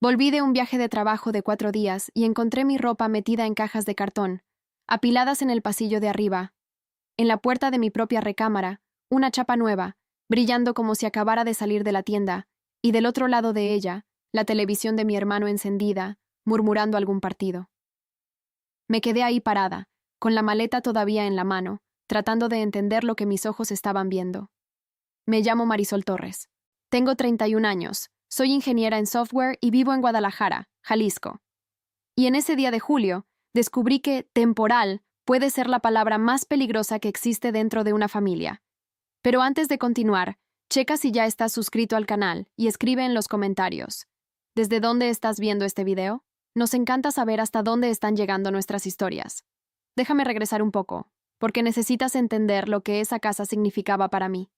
Volví de un viaje de trabajo de 4 días y encontré mi ropa metida en cajas de cartón, apiladas en el pasillo de arriba. En la puerta de mi propia recámara, una chapa nueva, brillando como si acabara de salir de la tienda, y del otro lado de ella, la televisión de mi hermano encendida, murmurando algún partido. Me quedé ahí parada, con la maleta todavía en la mano, tratando de entender lo que mis ojos estaban viendo. Me llamo Marisol Torres. Tengo 31 años, soy ingeniera en software y vivo en Guadalajara, Jalisco. Y en ese día de julio, descubrí que temporal puede ser la palabra más peligrosa que existe dentro de una familia. Pero antes de continuar, checa si ya estás suscrito al canal y escribe en los comentarios. ¿Desde dónde estás viendo este video? Nos encanta saber hasta dónde están llegando nuestras historias. Déjame regresar un poco, porque necesitas entender lo que esa casa significaba para mí.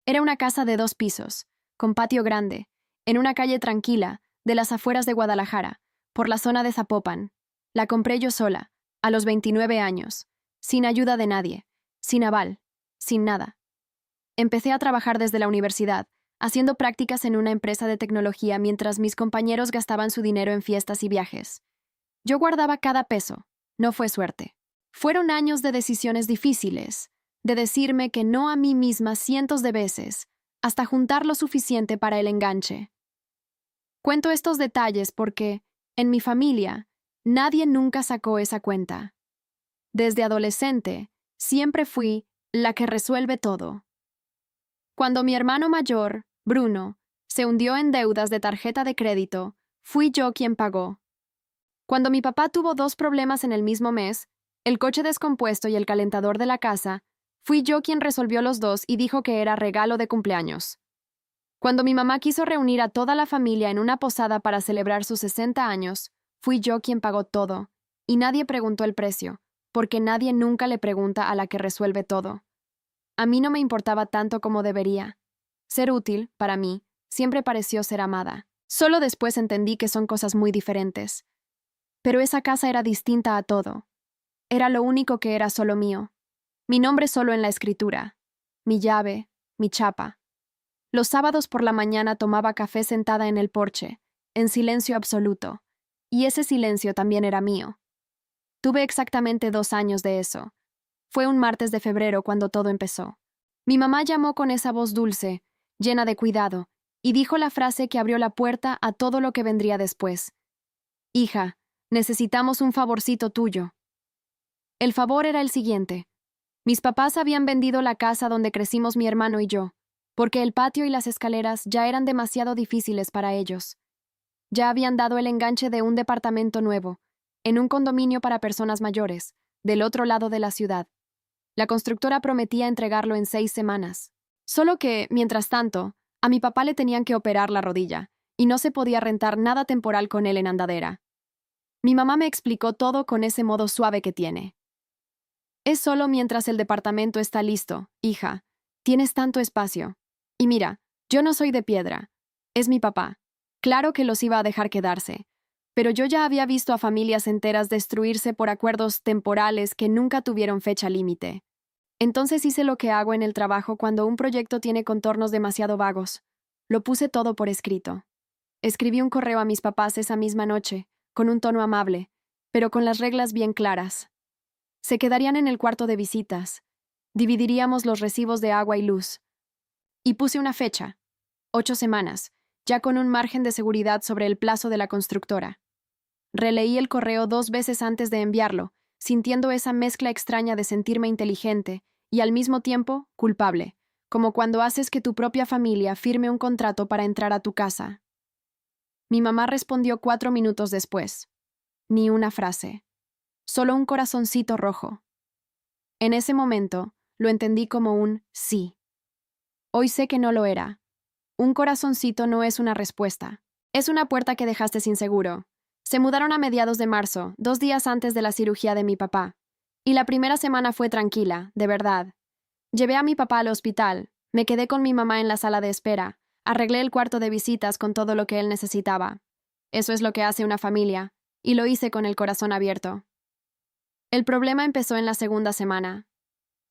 Era una casa de 2 pisos, con patio grande, en una calle tranquila, de las afueras de Guadalajara, por la zona de Zapopan. La compré yo sola, a los 29 años, sin ayuda de nadie, sin aval, sin nada. Empecé a trabajar desde la universidad, haciendo prácticas en una empresa de tecnología mientras mis compañeros gastaban su dinero en fiestas y viajes. Yo guardaba cada peso, no fue suerte. Fueron años de decisiones difíciles, de decirme que no a mí misma cientos de veces, hasta juntar lo suficiente para el enganche. Cuento estos detalles porque, en mi familia, nadie nunca sacó esa cuenta. Desde adolescente, siempre fui la que resuelve todo. Cuando mi hermano mayor, Bruno, se hundió en deudas de tarjeta de crédito, fui yo quien pagó. Cuando mi papá tuvo 2 problemas en el mismo mes, el coche descompuesto y el calentador de la casa, fui yo quien resolvió los dos y dijo que era regalo de cumpleaños. Cuando mi mamá quiso reunir a toda la familia en una posada para celebrar sus 60 años, fui yo quien pagó todo, y nadie preguntó el precio, porque nadie nunca le pregunta a la que resuelve todo. A mí no me importaba tanto como debería. Ser útil, para mí, siempre pareció ser amada. Solo después entendí que son cosas muy diferentes. Pero esa casa era distinta a todo. Era lo único que era solo mío. Mi nombre solo en la escritura. Mi llave, mi chapa. Los sábados por la mañana tomaba café sentada en el porche, en silencio absoluto. Y ese silencio también era mío. Tuve exactamente 2 años de eso. Fue un martes de febrero cuando todo empezó. Mi mamá llamó con esa voz dulce, llena de cuidado, y dijo la frase que abrió la puerta a todo lo que vendría después. Hija, necesitamos un favorcito tuyo. El favor era el siguiente. Mis papás habían vendido la casa donde crecimos mi hermano y yo, porque el patio y las escaleras ya eran demasiado difíciles para ellos. Ya habían dado el enganche de un departamento nuevo, en un condominio para personas mayores, del otro lado de la ciudad. La constructora prometía entregarlo en 6 semanas. Solo que, mientras tanto, a mi papá le tenían que operar la rodilla, y no se podía rentar nada temporal con él en andadera. Mi mamá me explicó todo con ese modo suave que tiene. Es solo mientras el departamento está listo, hija. Tienes tanto espacio. Y mira, yo no soy de piedra. Es mi papá. Claro que los iba a dejar quedarse. Pero yo ya había visto a familias enteras destruirse por acuerdos temporales que nunca tuvieron fecha límite. Entonces hice lo que hago en el trabajo cuando un proyecto tiene contornos demasiado vagos. Lo puse todo por escrito. Escribí un correo a mis papás esa misma noche, con un tono amable, pero con las reglas bien claras. Se quedarían en el cuarto de visitas. Dividiríamos los recibos de agua y luz. Y puse una fecha, 8 semanas, ya con un margen de seguridad sobre el plazo de la constructora. Releí el correo 2 veces antes de enviarlo, sintiendo esa mezcla extraña de sentirme inteligente y al mismo tiempo culpable, como cuando haces que tu propia familia firme un contrato para entrar a tu casa. Mi mamá respondió 4 minutos después. Ni una frase. Solo un corazoncito rojo. En ese momento, lo entendí como un sí. Hoy sé que no lo era. Un corazoncito no es una respuesta. Es una puerta que dejaste sin seguro. Se mudaron a mediados de marzo, 2 días antes de la cirugía de mi papá. Y la primera semana fue tranquila, de verdad. Llevé a mi papá al hospital, me quedé con mi mamá en la sala de espera, arreglé el cuarto de visitas con todo lo que él necesitaba. Eso es lo que hace una familia, y lo hice con el corazón abierto. El problema empezó en la segunda semana.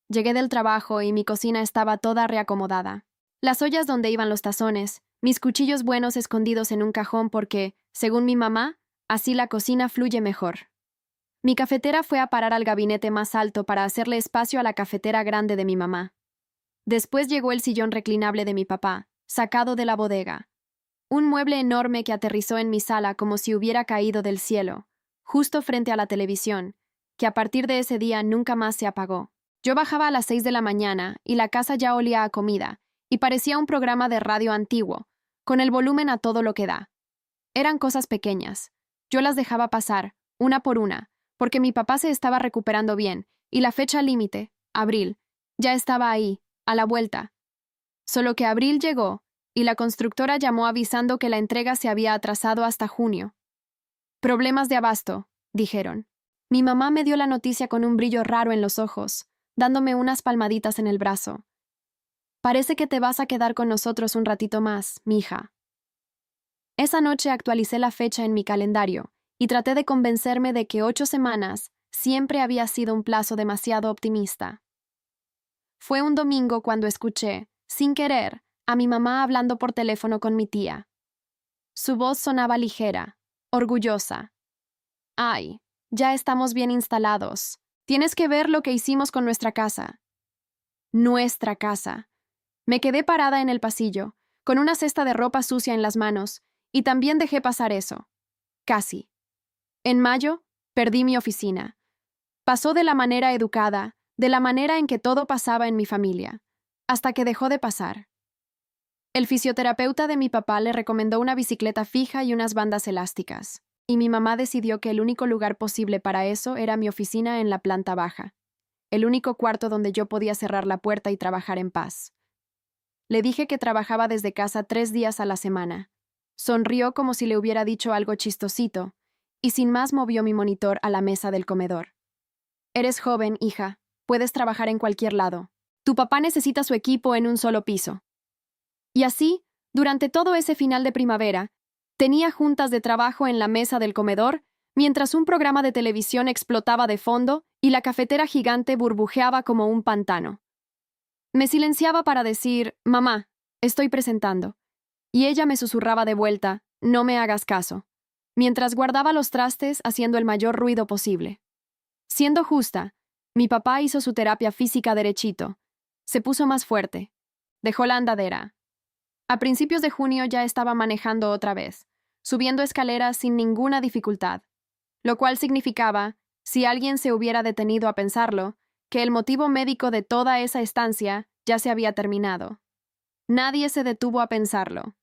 Llegué del trabajo y mi cocina estaba toda reacomodada. Las ollas donde iban los tazones, mis cuchillos buenos escondidos en un cajón porque, Según mi mamá, así la cocina fluye mejor. Mi cafetera fue a parar al gabinete más alto para hacerle espacio a la cafetera grande de mi mamá. Después llegó el sillón reclinable de mi papá, sacado de la bodega. Un mueble enorme que aterrizó en mi sala como si hubiera caído del cielo, justo frente a la televisión, que a partir de ese día nunca más se apagó. Yo bajaba a las 6 de la mañana y la casa ya olía a comida, y parecía un programa de radio antiguo, con el volumen a todo lo que da. Eran cosas pequeñas. Yo las dejaba pasar, una por una, porque mi papá se estaba recuperando bien, y la fecha límite, abril, ya estaba ahí, a la vuelta. Solo que abril llegó, y la constructora llamó avisando que la entrega se había atrasado hasta junio. Problemas de abasto, dijeron. Mi mamá me dio la noticia con un brillo raro en los ojos, dándome unas palmaditas en el brazo. Parece que te vas a quedar con nosotros un ratito más, mija. Esa noche actualicé la fecha en mi calendario y traté de convencerme de que 8 semanas siempre había sido un plazo demasiado optimista. Fue un domingo cuando escuché, sin querer, a mi mamá hablando por teléfono con mi tía. Su voz sonaba ligera, orgullosa. «Ay, ya estamos bien instalados. Tienes que ver lo que hicimos con nuestra casa». Nuestra casa. Me quedé parada en el pasillo, con una cesta de ropa sucia en las manos, y también dejé pasar eso. Casi. En mayo, perdí mi oficina. Pasó de la manera educada, de la manera en que todo pasaba en mi familia, hasta que dejó de pasar. El fisioterapeuta de mi papá le recomendó una bicicleta fija y unas bandas elásticas, y mi mamá decidió que el único lugar posible para eso era mi oficina en la planta baja, el único cuarto donde yo podía cerrar la puerta y trabajar en paz. Le dije que trabajaba desde casa 3 días a la semana. Sonrió como si le hubiera dicho algo chistosito, y sin más movió mi monitor a la mesa del comedor. «Eres joven, hija. Puedes trabajar en cualquier lado. Tu papá necesita su equipo en un solo piso». Y así, durante todo ese final de primavera, tenía juntas de trabajo en la mesa del comedor, mientras un programa de televisión explotaba de fondo y la cafetera gigante burbujeaba como un pantano. Me silenciaba para decir, «Mamá, estoy presentando». Y ella me susurraba de vuelta, «No me hagas caso», mientras guardaba los trastes haciendo el mayor ruido posible. Siendo justa, mi papá hizo su terapia física derechito. Se puso más fuerte. Dejó la andadera. A principios de junio ya estaba manejando otra vez, subiendo escaleras sin ninguna dificultad, lo cual significaba, si alguien se hubiera detenido a pensarlo, que el motivo médico de toda esa estancia ya se había terminado. Nadie se detuvo a pensarlo.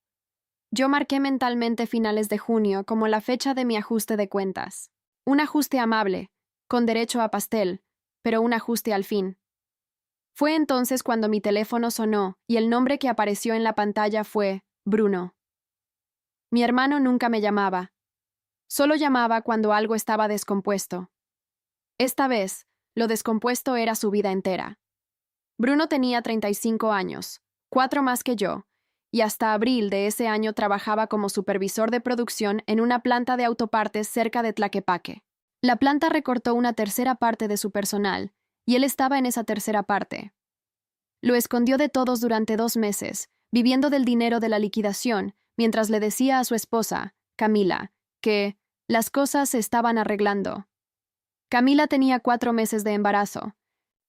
Yo marqué mentalmente finales de junio como la fecha de mi ajuste de cuentas. Un ajuste amable, con derecho a pastel, pero un ajuste al fin. Fue entonces cuando mi teléfono sonó y el nombre que apareció en la pantalla fue Bruno. Mi hermano nunca me llamaba. Solo llamaba cuando algo estaba descompuesto. Esta vez, lo descompuesto era su vida entera. Bruno tenía 35 años, 4 más que yo, y hasta abril de ese año trabajaba como supervisor de producción en una planta de autopartes cerca de Tlaquepaque. La planta recortó una tercera parte de su personal, y él estaba en esa tercera parte. Lo escondió de todos durante 2 meses, viviendo del dinero de la liquidación, mientras le decía a su esposa, Camila, que las cosas se estaban arreglando. Camila tenía 4 meses de embarazo.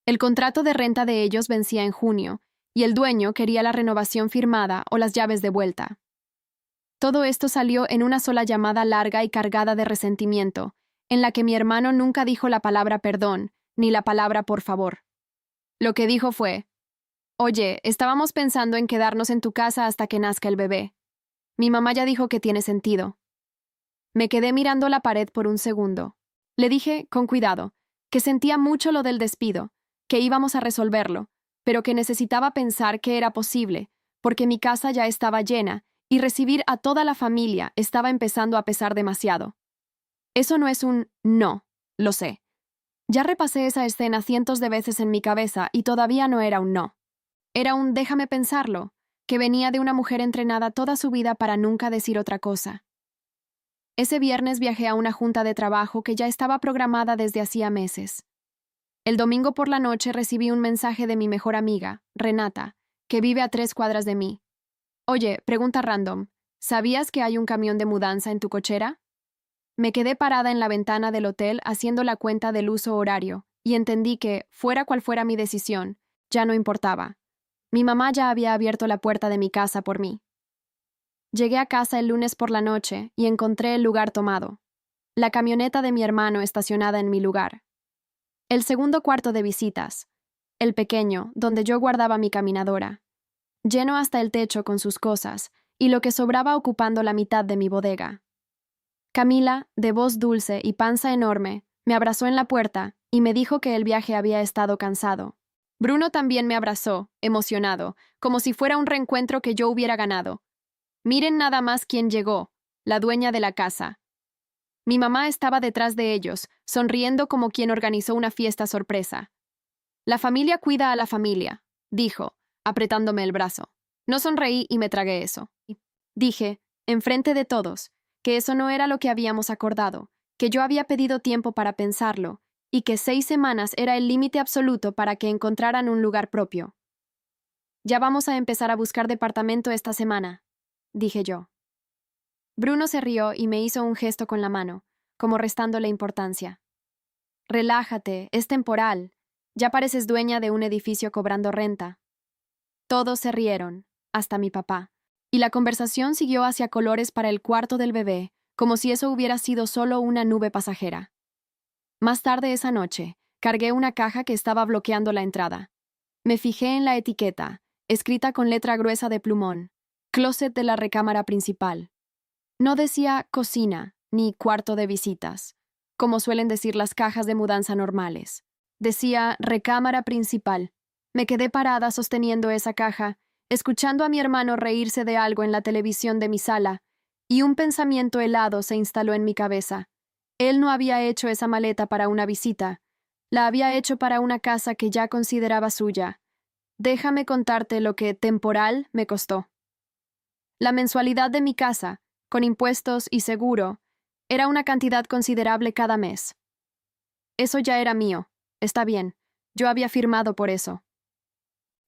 El contrato de renta de ellos vencía en junio, y el dueño quería la renovación firmada o las llaves de vuelta. Todo esto salió en una sola llamada larga y cargada de resentimiento, en la que mi hermano nunca dijo la palabra perdón, ni la palabra por favor. Lo que dijo fue, «Oye, estábamos pensando en quedarnos en tu casa hasta que nazca el bebé. Mi mamá ya dijo que tiene sentido». Me quedé mirando la pared por un segundo. Le dije, con cuidado, que sentía mucho lo del despido, que íbamos a resolverlo, pero que necesitaba pensar que era posible, porque mi casa ya estaba llena y recibir a toda la familia estaba empezando a pesar demasiado. Eso no es un no, lo sé. Ya repasé esa escena cientos de veces en mi cabeza y todavía no era un no. Era un déjame pensarlo, que venía de una mujer entrenada toda su vida para nunca decir otra cosa. Ese viernes viajé a una junta de trabajo que ya estaba programada desde hacía meses. El domingo por la noche recibí un mensaje de mi mejor amiga, Renata, que vive a 3 cuadras de mí. «Oye, pregunta random, ¿Sabías que hay un camión de mudanza en tu cochera? Me quedé parada en la ventana del hotel haciendo la cuenta del uso horario y entendí que, fuera cual fuera mi decisión, ya no importaba. Mi mamá ya había abierto la puerta de mi casa por mí. Llegué a casa el lunes por la noche y encontré el lugar tomado. La camioneta de mi hermano estacionada en mi lugar. El segundo cuarto de visitas, el pequeño, donde yo guardaba mi caminadora, lleno hasta el techo con sus cosas y lo que sobraba ocupando la mitad de mi bodega. Camila, de voz dulce y panza enorme, me abrazó en la puerta y me dijo que el viaje había estado cansado. Bruno también me abrazó, emocionado, como si fuera un reencuentro que yo hubiera ganado. Miren nada más quién llegó, la dueña de la casa. Mi mamá estaba detrás de ellos, sonriendo como quien organizó una fiesta sorpresa. La familia cuida a la familia, dijo, apretándome el brazo. No sonreí y me tragué eso. Dije, enfrente de todos, que eso no era lo que habíamos acordado, que yo había pedido tiempo para pensarlo, y que 6 semanas era el límite absoluto para que encontraran un lugar propio. Ya vamos a empezar a buscar departamento esta semana, dije yo. Bruno se rió y me hizo un gesto con la mano, como restándole importancia. Relájate, es temporal. Ya pareces dueña de un edificio cobrando renta. Todos se rieron, hasta mi papá, y la conversación siguió hacia colores para el cuarto del bebé, como si eso hubiera sido solo una nube pasajera. Más tarde esa noche, cargué una caja que estaba bloqueando la entrada. Me fijé en la etiqueta, escrita con letra gruesa de plumón, closet de la recámara principal. No decía cocina, ni cuarto de visitas, como suelen decir las cajas de mudanza normales. Decía recámara principal. Me quedé parada sosteniendo esa caja, escuchando a mi hermano reírse de algo en la televisión de mi sala, y un pensamiento helado se instaló en mi cabeza. Él no había hecho esa maleta para una visita, la había hecho para una casa que ya consideraba suya. Déjame contarte lo que temporal me costó. La mensualidad de mi casa, con impuestos y seguro, era una cantidad considerable cada mes. Eso ya era mío, está bien, yo había firmado por eso.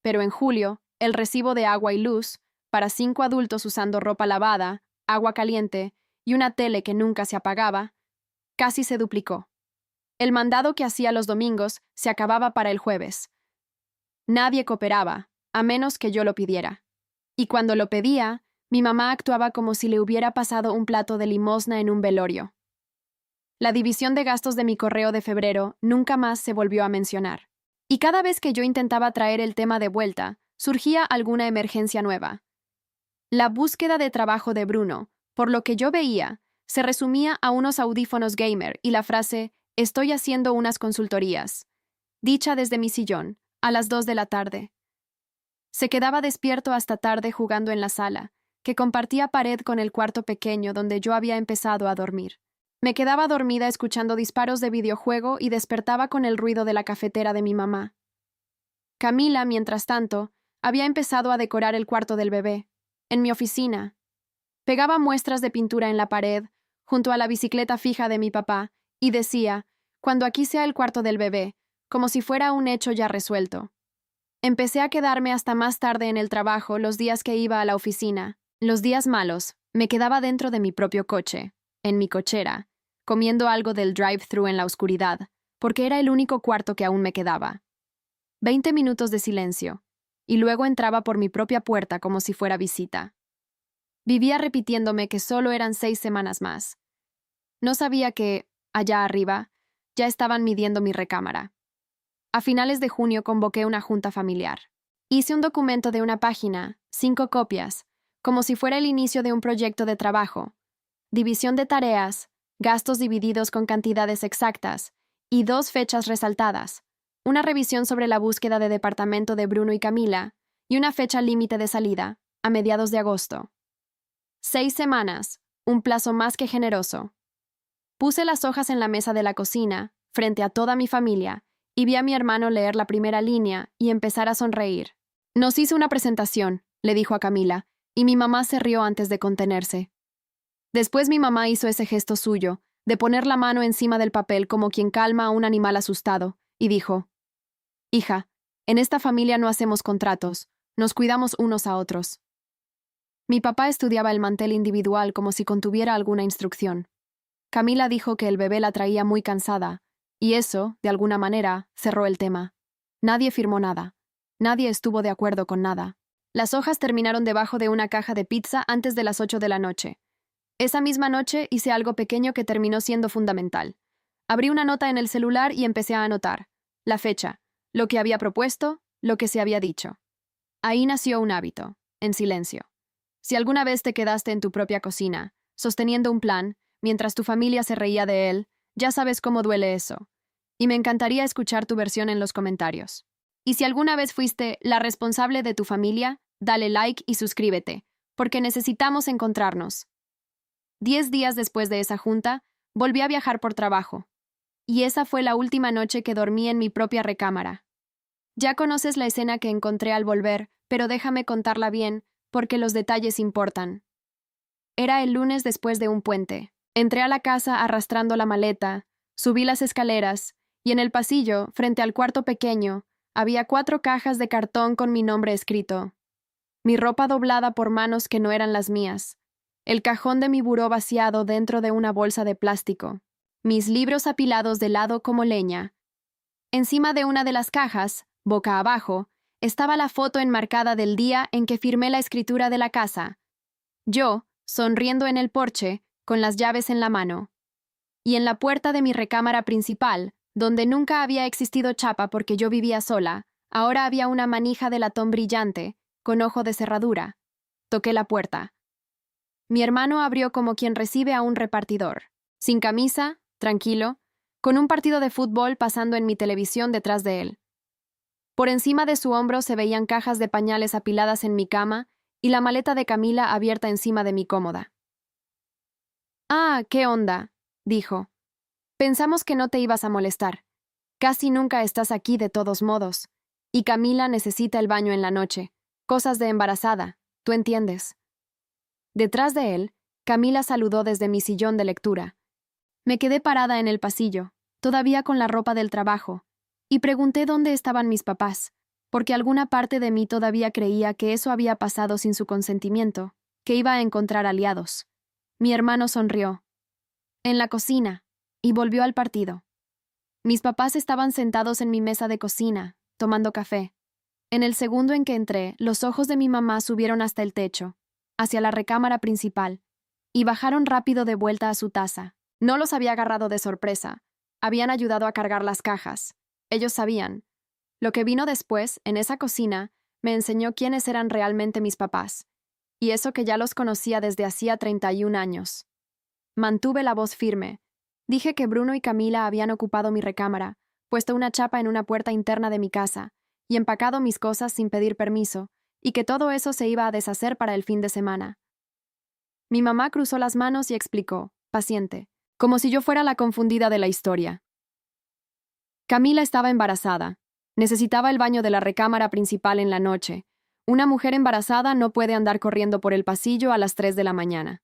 Pero en julio, el recibo de agua y luz, para 5 adultos usando ropa lavada, agua caliente y una tele que nunca se apagaba, casi se duplicó. El mandado que hacía los domingos se acababa para el jueves. Nadie cooperaba, a menos que yo lo pidiera. Y cuando lo pedía, mi mamá actuaba como si le hubiera pasado un plato de limosna en un velorio. La división de gastos de mi correo de febrero nunca más se volvió a mencionar. Y cada vez que yo intentaba traer el tema de vuelta, surgía alguna emergencia nueva. La búsqueda de trabajo de Bruno, por lo que yo veía, se resumía a unos audífonos gamer y la frase «estoy haciendo unas consultorías», dicha desde mi sillón, a las 2 de la tarde. Se quedaba despierto hasta tarde jugando en la sala, que compartía pared con el cuarto pequeño donde yo había empezado a dormir. Me quedaba dormida escuchando disparos de videojuego y despertaba con el ruido de la cafetera de mi mamá. Camila, mientras tanto, había empezado a decorar el cuarto del bebé, en mi oficina. Pegaba muestras de pintura en la pared, junto a la bicicleta fija de mi papá, y decía, cuando aquí sea el cuarto del bebé, como si fuera un hecho ya resuelto. Empecé a quedarme hasta más tarde en el trabajo los días que iba a la oficina. Los días malos, me quedaba dentro de mi propio coche, en mi cochera, comiendo algo del drive-thru en la oscuridad, porque era el único cuarto que aún me quedaba. 20 minutos de silencio, y luego entraba por mi propia puerta como si fuera visita. Vivía repitiéndome que solo eran 6 semanas más. No sabía que, allá arriba, ya estaban midiendo mi recámara. A finales de junio convoqué una junta familiar. Hice un documento de una página, 5 copias, como si fuera el inicio de un proyecto de trabajo. División de tareas, gastos divididos con cantidades exactas, y 2 fechas resaltadas. Una revisión sobre la búsqueda de departamento de Bruno y Camila, y una fecha límite de salida, a mediados de agosto. 6 semanas, un plazo más que generoso. Puse las hojas en la mesa de la cocina, frente a toda mi familia, y vi a mi hermano leer la primera línea y empezar a sonreír. Nos hizo una presentación, le dijo a Camila, y mi mamá se rió antes de contenerse. Después mi mamá hizo ese gesto suyo, de poner la mano encima del papel como quien calma a un animal asustado, y dijo, «Hija, en esta familia no hacemos contratos, nos cuidamos unos a otros». Mi papá estudiaba el mantel individual como si contuviera alguna instrucción. Camila dijo que el bebé la traía muy cansada, y eso, de alguna manera, cerró el tema. Nadie firmó nada. Nadie estuvo de acuerdo con nada. Las hojas terminaron debajo de una caja de pizza antes de las 8 de la noche. Esa misma noche hice algo pequeño que terminó siendo fundamental. Abrí una nota en el celular y empecé a anotar. La fecha, lo que había propuesto, lo que se había dicho. Ahí nació un hábito, en silencio. Si alguna vez te quedaste en tu propia cocina, sosteniendo un plan, mientras tu familia se reía de él, ya sabes cómo duele eso. Y me encantaría escuchar tu versión en los comentarios. Y si alguna vez fuiste la responsable de tu familia, dale like y suscríbete, porque necesitamos encontrarnos. 10 días después de esa junta, volví a viajar por trabajo. Y esa fue la última noche que dormí en mi propia recámara. Ya conoces la escena que encontré al volver, pero déjame contarla bien, porque los detalles importan. Era el lunes después de un puente. Entré a la casa arrastrando la maleta, subí las escaleras, y en el pasillo, frente al cuarto pequeño, había 4 cajas de cartón con mi nombre escrito. Mi ropa doblada por manos que no eran las mías. El cajón de mi buró vaciado dentro de una bolsa de plástico. Mis libros apilados de lado como leña. Encima de una de las cajas, boca abajo, estaba la foto enmarcada del día en que firmé la escritura de la casa. Yo, sonriendo en el porche, con las llaves en la mano. Y en la puerta de mi recámara principal, donde nunca había existido chapa porque yo vivía sola, ahora había una manija de latón brillante, con ojo de cerradura. Toqué la puerta. Mi hermano abrió como quien recibe a un repartidor. Sin camisa, tranquilo, con un partido de fútbol pasando en mi televisión detrás de él. Por encima de su hombro se veían cajas de pañales apiladas en mi cama y la maleta de Camila abierta encima de mi cómoda. «Ah, ¿qué onda?», dijo. «Pensamos que no te ibas a molestar. Casi nunca estás aquí de todos modos. Y Camila necesita el baño en la noche. Cosas de embarazada, tú entiendes». Detrás de él, Camila saludó desde mi sillón de lectura. Me quedé parada en el pasillo, todavía con la ropa del trabajo, y pregunté dónde estaban mis papás, porque alguna parte de mí todavía creía que eso había pasado sin su consentimiento, que iba a encontrar aliados. Mi hermano sonrió. En la cocina, y volvió al partido. Mis papás estaban sentados en mi mesa de cocina, tomando café. En el segundo en que entré, los ojos de mi mamá subieron hasta el techo, hacia la recámara principal, y bajaron rápido de vuelta a su taza. No los había agarrado de sorpresa. Habían ayudado a cargar las cajas. Ellos sabían. Lo que vino después, en esa cocina, me enseñó quiénes eran realmente mis papás. Y eso que ya los conocía desde hacía 31 años. Mantuve la voz firme. Dije que Bruno y Camila habían ocupado mi recámara, puesto una chapa en una puerta interna de mi casa, y empacado mis cosas sin pedir permiso, y que todo eso se iba a deshacer para el fin de semana. Mi mamá cruzó las manos y explicó, paciente, como si yo fuera la confundida de la historia. Camila estaba embarazada. Necesitaba el baño de la recámara principal en la noche. Una mujer embarazada no puede andar corriendo por el pasillo a las 3 de la mañana.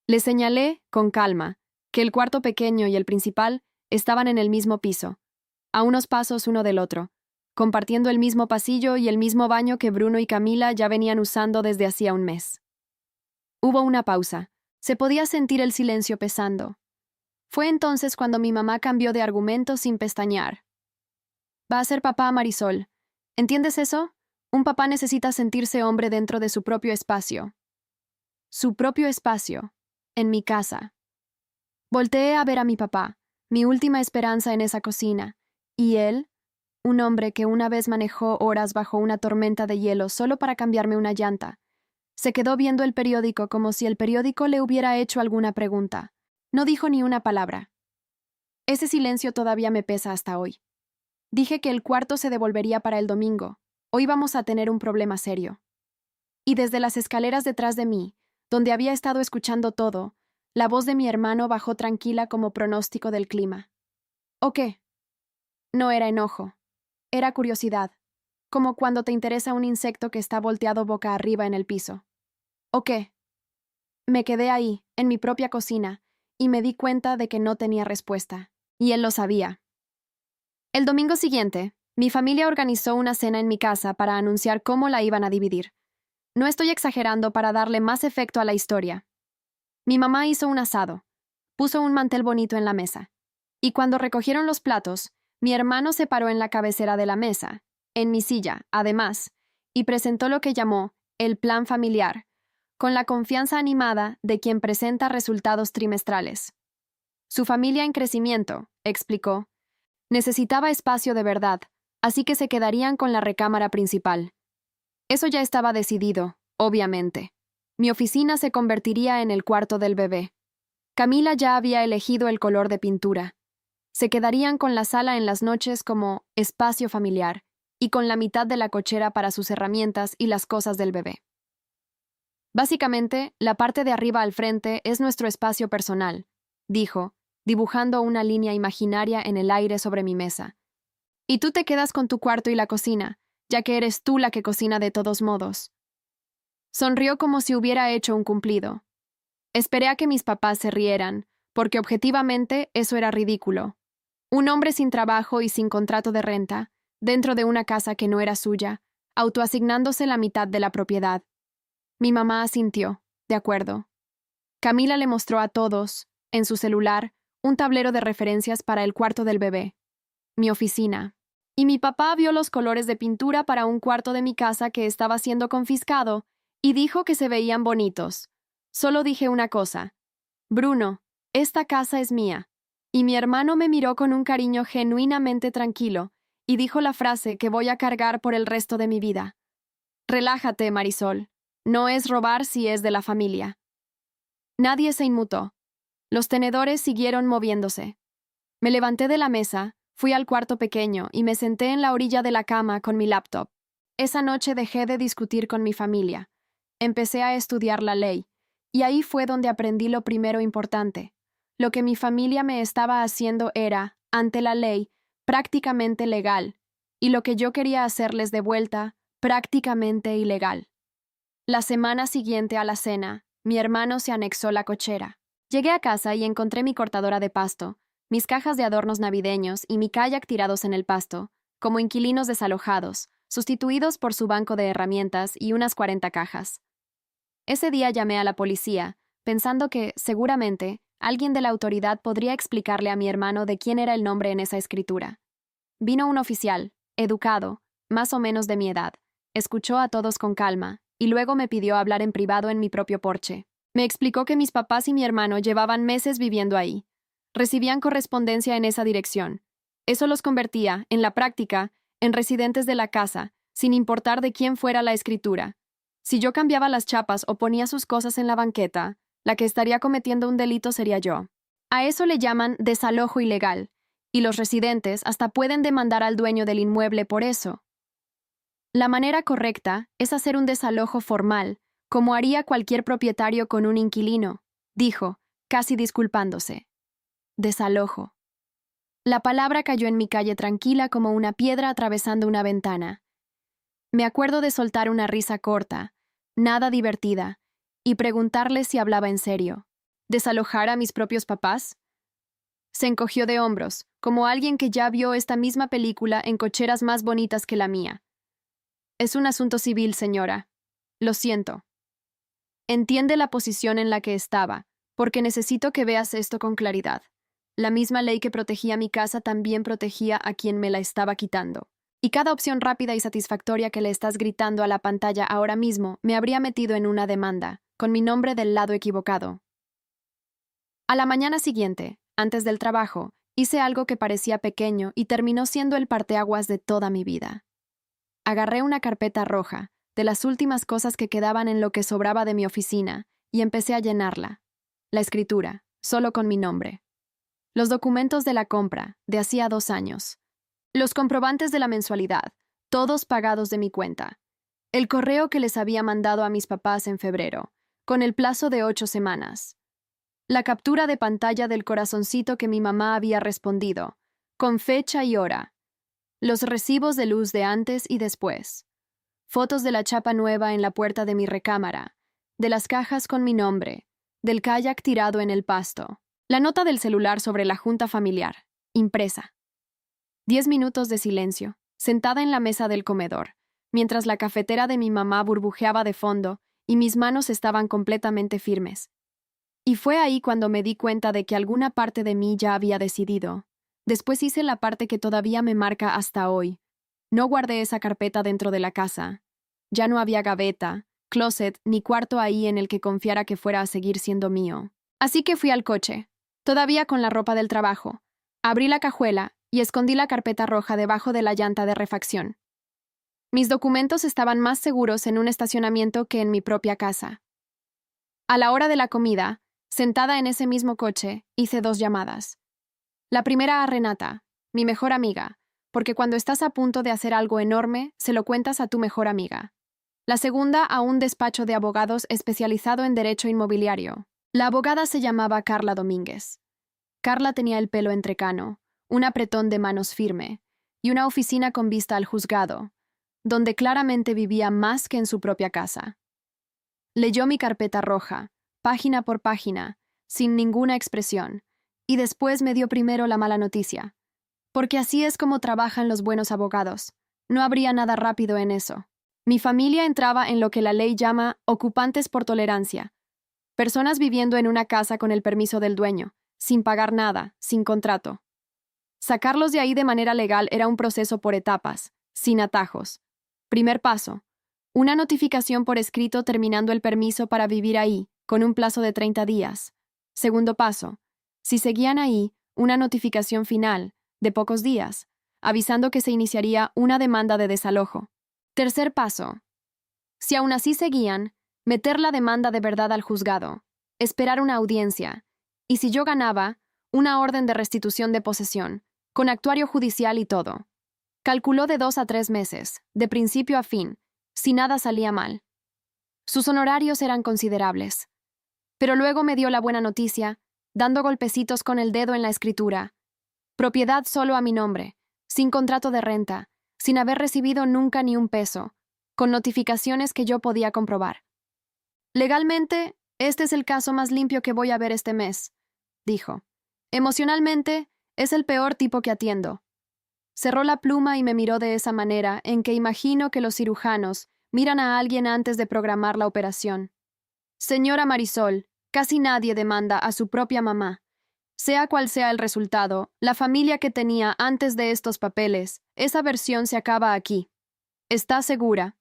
Le señalé, con calma, que el cuarto pequeño y el principal estaban en el mismo piso, a unos pasos uno del otro, compartiendo el mismo pasillo y el mismo baño que Bruno y Camila ya venían usando desde hacía un mes. Hubo una pausa. Se podía sentir el silencio pesando. Fue entonces cuando mi mamá cambió de argumento sin pestañear. «Va a ser papá, Marisol. ¿Entiendes eso? Un papá necesita sentirse hombre dentro de su propio espacio». Su propio espacio. En mi casa. Volteé a ver a mi papá, mi última esperanza en esa cocina, y él, un hombre que una vez manejó horas bajo una tormenta de hielo solo para cambiarme una llanta, se quedó viendo el periódico como si el periódico le hubiera hecho alguna pregunta. No dijo ni una palabra. Ese silencio todavía me pesa hasta hoy. Dije que el cuarto se devolvería para el domingo. Hoy vamos a tener un problema serio. Y desde las escaleras detrás de mí, donde había estado escuchando todo, la voz de mi hermano bajó tranquila como pronóstico del clima. ¿O qué? No era enojo. Era curiosidad, como cuando te interesa un insecto que está volteado boca arriba en el piso. ¿O qué? Me quedé ahí, en mi propia cocina, y me di cuenta de que no tenía respuesta. Y él lo sabía. El domingo siguiente, mi familia organizó una cena en mi casa para anunciar cómo la iban a dividir. No estoy exagerando para darle más efecto a la historia. Mi mamá hizo un asado, puso un mantel bonito en la mesa, y cuando recogieron los platos, mi hermano se paró en la cabecera de la mesa, en mi silla, además, y presentó lo que llamó el plan familiar, con la confianza animada de quien presenta resultados trimestrales. Su familia en crecimiento, explicó, necesitaba espacio de verdad, así que se quedarían con la recámara principal. Eso ya estaba decidido, obviamente. Mi oficina se convertiría en el cuarto del bebé. Camila ya había elegido el color de pintura. Se quedarían con la sala en las noches como espacio familiar y con la mitad de la cochera para sus herramientas y las cosas del bebé. Básicamente, la parte de arriba al frente es nuestro espacio personal, dijo, dibujando una línea imaginaria en el aire sobre mi mesa. Y tú te quedas con tu cuarto y la cocina, ya que eres tú la que cocina de todos modos. Sonrió como si hubiera hecho un cumplido. Esperé a que mis papás se rieran, porque objetivamente eso era ridículo. Un hombre sin trabajo y sin contrato de renta, dentro de una casa que no era suya, autoasignándose la mitad de la propiedad. Mi mamá asintió, de acuerdo. Camila le mostró a todos, en su celular, un tablero de referencias para el cuarto del bebé, mi oficina. Y mi papá vio los colores de pintura para un cuarto de mi casa que estaba siendo confiscado y dijo que se veían bonitos. Solo dije una cosa. Bruno, esta casa es mía. Y mi hermano me miró con un cariño genuinamente tranquilo y dijo la frase que voy a cargar por el resto de mi vida. Relájate, Marisol. No es robar si es de la familia. Nadie se inmutó. Los tenedores siguieron moviéndose. Me levanté de la mesa, fui al cuarto pequeño y me senté en la orilla de la cama con mi laptop. Esa noche dejé de discutir con mi familia. Empecé a estudiar la ley, y ahí fue donde aprendí lo primero importante. Lo que mi familia me estaba haciendo era, ante la ley, prácticamente legal, y lo que yo quería hacerles de vuelta, prácticamente ilegal. La semana siguiente a la cena, mi hermano se anexó la cochera. Llegué a casa y encontré mi cortadora de pasto, mis cajas de adornos navideños y mi kayak tirados en el pasto, como inquilinos desalojados, sustituidos por su banco de herramientas y unas 40 cajas. Ese día llamé a la policía, pensando que, seguramente, alguien de la autoridad podría explicarle a mi hermano de quién era el nombre en esa escritura. Vino un oficial, educado, más o menos de mi edad, escuchó a todos con calma, y luego me pidió hablar en privado en mi propio porche. Me explicó que mis papás y mi hermano llevaban meses viviendo ahí. Recibían correspondencia en esa dirección. Eso los convertía, en la práctica, en residentes de la casa, sin importar de quién fuera la escritura. Si yo cambiaba las chapas o ponía sus cosas en la banqueta, la que estaría cometiendo un delito sería yo. A eso le llaman desalojo ilegal, y los residentes hasta pueden demandar al dueño del inmueble por eso. La manera correcta es hacer un desalojo formal, como haría cualquier propietario con un inquilino, dijo, casi disculpándose. Desalojo. La palabra cayó en mi calle tranquila como una piedra atravesando una ventana. Me acuerdo de soltar una risa corta, nada divertida, y preguntarle si hablaba en serio. ¿Desalojar a mis propios papás? Se encogió de hombros, como alguien que ya vio esta misma película en cocheras más bonitas que la mía. Es un asunto civil, señora. Lo siento. Entiende la posición en la que estaba, porque necesito que veas esto con claridad. La misma ley que protegía mi casa también protegía a quien me la estaba quitando. Y cada opción rápida y satisfactoria que le estás gritando a la pantalla ahora mismo me habría metido en una demanda, con mi nombre del lado equivocado. A la mañana siguiente, antes del trabajo, hice algo que parecía pequeño y terminó siendo el parteaguas de toda mi vida. Agarré una carpeta roja, de las últimas cosas que quedaban en lo que sobraba de mi oficina, y empecé a llenarla. La escritura, solo con mi nombre. Los documentos de la compra, de hacía 2 años. Los comprobantes de la mensualidad, todos pagados de mi cuenta. El correo que les había mandado a mis papás en febrero, con el plazo de 8 semanas. La captura de pantalla del corazoncito que mi mamá había respondido, con fecha y hora. Los recibos de luz de antes y después. Fotos de la chapa nueva en la puerta de mi recámara, de las cajas con mi nombre, del kayak tirado en el pasto. La nota del celular sobre la junta familiar, impresa. 10 minutos de silencio, sentada en la mesa del comedor, mientras la cafetera de mi mamá burbujeaba de fondo y mis manos estaban completamente firmes. Y fue ahí cuando me di cuenta de que alguna parte de mí ya había decidido. Después hice la parte que todavía me marca hasta hoy. No guardé esa carpeta dentro de la casa. Ya no había gaveta, closet ni cuarto ahí en el que confiara que fuera a seguir siendo mío. Así que fui al coche, todavía con la ropa del trabajo. Abrí la cajuela y escondí la carpeta roja debajo de la llanta de refacción. Mis documentos estaban más seguros en un estacionamiento que en mi propia casa. A la hora de la comida, sentada en ese mismo coche, hice 2 llamadas. La primera a Renata, mi mejor amiga, porque cuando estás a punto de hacer algo enorme, se lo cuentas a tu mejor amiga. La segunda a un despacho de abogados especializado en derecho inmobiliario. La abogada se llamaba Carla Domínguez. Carla tenía el pelo entrecano, un apretón de manos firme y una oficina con vista al juzgado, donde claramente vivía más que en su propia casa. Leyó mi carpeta roja, página por página, sin ninguna expresión, y después me dio primero la mala noticia. Porque así es como trabajan los buenos abogados. No habría nada rápido en eso. Mi familia entraba en lo que la ley llama ocupantes por tolerancia. Personas viviendo en una casa con el permiso del dueño, sin pagar nada, sin contrato. Sacarlos de ahí de manera legal era un proceso por etapas, sin atajos. Primer paso: una notificación por escrito terminando el permiso para vivir ahí, con un plazo de 30 días. Segundo paso: si seguían ahí, una notificación final, de pocos días, avisando que se iniciaría una demanda de desalojo. Tercer paso: si aún así seguían, meter la demanda de verdad al juzgado, esperar una audiencia, y si yo ganaba, una orden de restitución de posesión, con actuario judicial y todo. Calculó de 2 a 3 meses, de principio a fin, si nada salía mal. Sus honorarios eran considerables. Pero luego me dio la buena noticia, dando golpecitos con el dedo en la escritura. Propiedad solo a mi nombre, sin contrato de renta, sin haber recibido nunca ni un peso, con notificaciones que yo podía comprobar. Legalmente, este es el caso más limpio que voy a ver este mes, dijo. Emocionalmente, es el peor tipo que atiendo. Cerró la pluma y me miró de esa manera en que imagino que los cirujanos miran a alguien antes de programar la operación. Señora Marisol, casi nadie demanda a su propia mamá. Sea cual sea el resultado, la familia que tenía antes de estos papeles, esa versión se acaba aquí. ¿Está segura?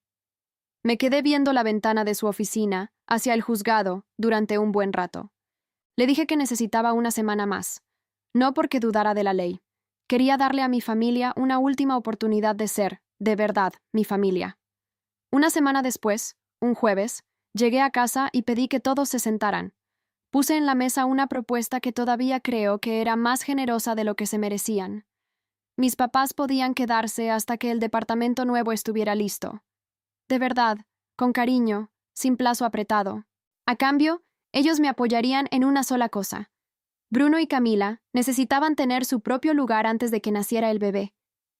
Me quedé viendo la ventana de su oficina, hacia el juzgado, durante un buen rato. Le dije que necesitaba una semana más. No porque dudara de la ley. Quería darle a mi familia una última oportunidad de ser, de verdad, mi familia. Una semana después, un jueves, llegué a casa y pedí que todos se sentaran. Puse en la mesa una propuesta que todavía creo que era más generosa de lo que se merecían. Mis papás podían quedarse hasta que el departamento nuevo estuviera listo. De verdad, con cariño, sin plazo apretado. A cambio, ellos me apoyarían en una sola cosa. Bruno y Camila necesitaban tener su propio lugar antes de que naciera el bebé.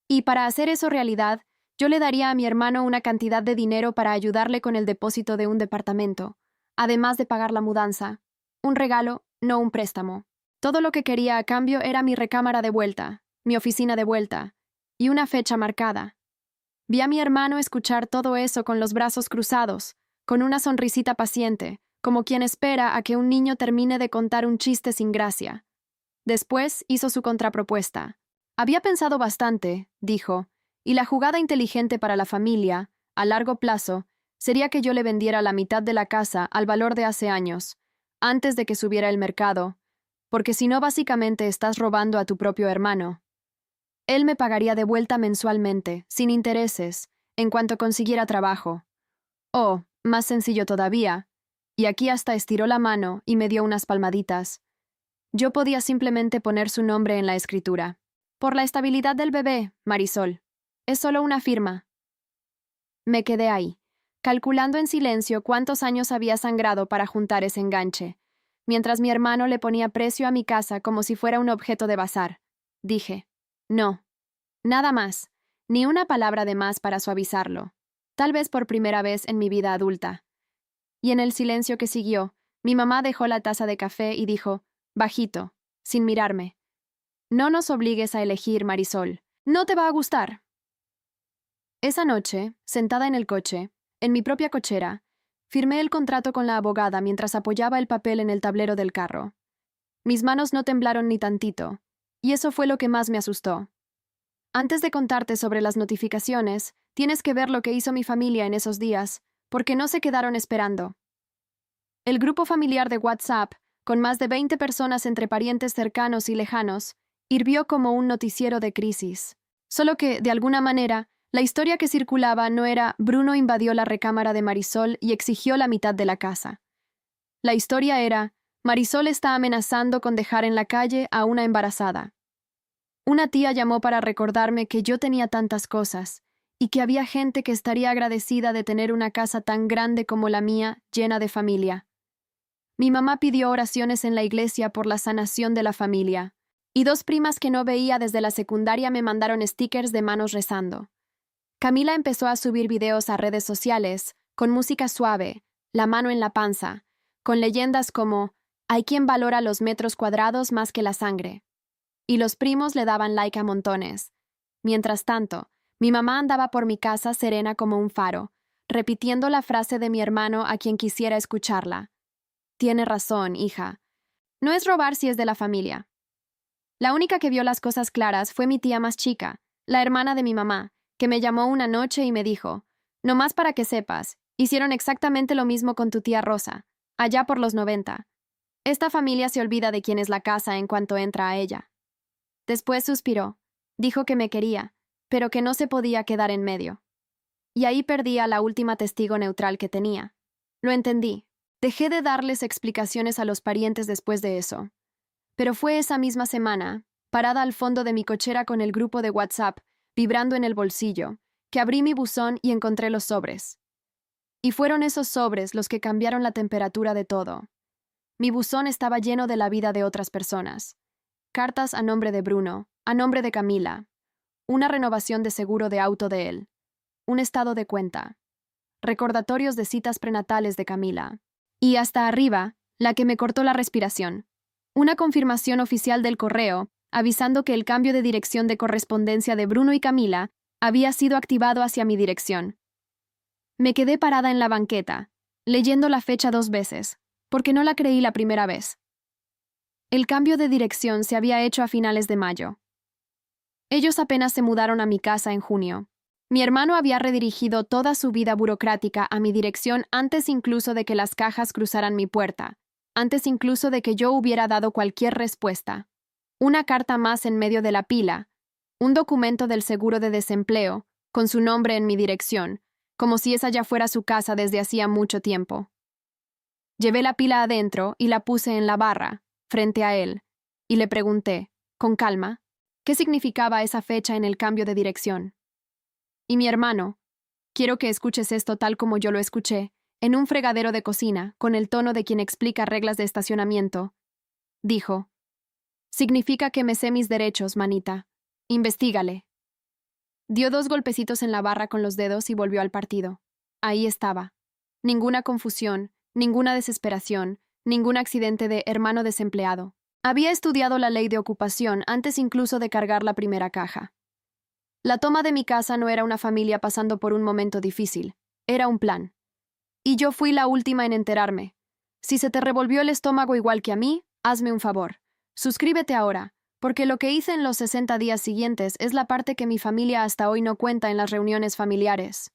Y para hacer eso realidad, yo le daría a mi hermano una cantidad de dinero para ayudarle con el depósito de un departamento, además de pagar la mudanza. Un regalo, no un préstamo. Todo lo que quería a cambio era mi recámara de vuelta, mi oficina de vuelta, y una fecha marcada. Vi a mi hermano escuchar todo eso con los brazos cruzados, con una sonrisita paciente, como quien espera a que un niño termine de contar un chiste sin gracia. Después hizo su contrapropuesta. Había pensado bastante, dijo, y la jugada inteligente para la familia, a largo plazo, sería que yo le vendiera la mitad de la casa al valor de hace años, antes de que subiera el mercado, porque si no básicamente estás robando a tu propio hermano. Él me pagaría de vuelta mensualmente, sin intereses, en cuanto consiguiera trabajo. O, más sencillo todavía, y aquí hasta estiró la mano y me dio unas palmaditas. Yo podía simplemente poner su nombre en la escritura. Por la estabilidad del bebé, Marisol. Es solo una firma. Me quedé ahí, calculando en silencio cuántos años había sangrado para juntar ese enganche, mientras mi hermano le ponía precio a mi casa como si fuera un objeto de bazar. Dije, no, nada más, ni una palabra de más para suavizarlo, tal vez por primera vez en mi vida adulta. Y en el silencio que siguió, mi mamá dejó la taza de café y dijo, bajito, sin mirarme, no nos obligues a elegir, Marisol, no te va a gustar. Esa noche, sentada en el coche, en mi propia cochera, firmé el contrato con la abogada mientras apoyaba el papel en el tablero del carro. Mis manos no temblaron ni tantito, y eso fue lo que más me asustó. Antes de contarte sobre las notificaciones, tienes que ver lo que hizo mi familia en esos días, porque no se quedaron esperando. El grupo familiar de WhatsApp, con más de 20 personas entre parientes cercanos y lejanos, hirvió como un noticiero de crisis. Solo que, de alguna manera, la historia que circulaba no era Bruno invadió la recámara de Marisol y exigió la mitad de la casa. La historia era Marisol está amenazando con dejar en la calle a una embarazada. Una tía llamó para recordarme que yo tenía tantas cosas y que había gente que estaría agradecida de tener una casa tan grande como la mía, llena de familia. Mi mamá pidió oraciones en la iglesia por la sanación de la familia, y 2 primas que no veía desde la secundaria me mandaron stickers de manos rezando. Camila empezó a subir videos a redes sociales, con música suave, la mano en la panza, con leyendas como «Hay quien valora los metros cuadrados más que la sangre». Y los primos le daban like a montones. Mientras tanto, mi mamá andaba por mi casa serena como un faro, repitiendo la frase de mi hermano a quien quisiera escucharla. «Tiene razón, hija. No es robar si es de la familia». La única que vio las cosas claras fue mi tía más chica, la hermana de mi mamá, que me llamó una noche y me dijo, «Nomás para que sepas, hicieron exactamente lo mismo con tu tía Rosa, allá por los 90. Esta familia se olvida de quién es la casa en cuanto entra a ella». Después suspiró, dijo que me quería, pero que no se podía quedar en medio. Y ahí perdí a la última testigo neutral que tenía. Lo entendí. Dejé de darles explicaciones a los parientes después de eso. Pero fue esa misma semana, parada al fondo de mi cochera con el grupo de WhatsApp, vibrando en el bolsillo, que abrí mi buzón y encontré los sobres. Y fueron esos sobres los que cambiaron la temperatura de todo. Mi buzón estaba lleno de la vida de otras personas. Cartas a nombre de Bruno, a nombre de Camila, una renovación de seguro de auto de él, un estado de cuenta, recordatorios de citas prenatales de Camila, y hasta arriba, la que me cortó la respiración, una confirmación oficial del correo avisando que el cambio de dirección de correspondencia de Bruno y Camila había sido activado hacia mi dirección. Me quedé parada en la banqueta, leyendo la fecha 2 veces, porque no la creí la primera vez. El cambio de dirección se había hecho a finales de mayo. Ellos apenas se mudaron a mi casa en junio. Mi hermano había redirigido toda su vida burocrática a mi dirección antes incluso de que las cajas cruzaran mi puerta, antes incluso de que yo hubiera dado cualquier respuesta. Una carta más en medio de la pila, un documento del seguro de desempleo, con su nombre en mi dirección, como si esa ya fuera su casa desde hacía mucho tiempo. Llevé la pila adentro y la puse en la barra, frente a él, y le pregunté, con calma, qué significaba esa fecha en el cambio de dirección. Y mi hermano, quiero que escuches esto tal como yo lo escuché, en un fregadero de cocina, con el tono de quien explica reglas de estacionamiento, dijo, «Significa que me sé mis derechos, manita. Investígale». Dio 2 golpecitos en la barra con los dedos y volvió al partido. Ahí estaba. Ninguna confusión, ninguna desesperación, ningún accidente de hermano desempleado. Había estudiado la ley de ocupación antes incluso de cargar la primera caja. La toma de mi casa no era una familia pasando por un momento difícil, era un plan. Y yo fui la última en enterarme. Si se te revolvió el estómago igual que a mí, hazme un favor. Suscríbete ahora, porque lo que hice en los 60 días siguientes es la parte que mi familia hasta hoy no cuenta en las reuniones familiares.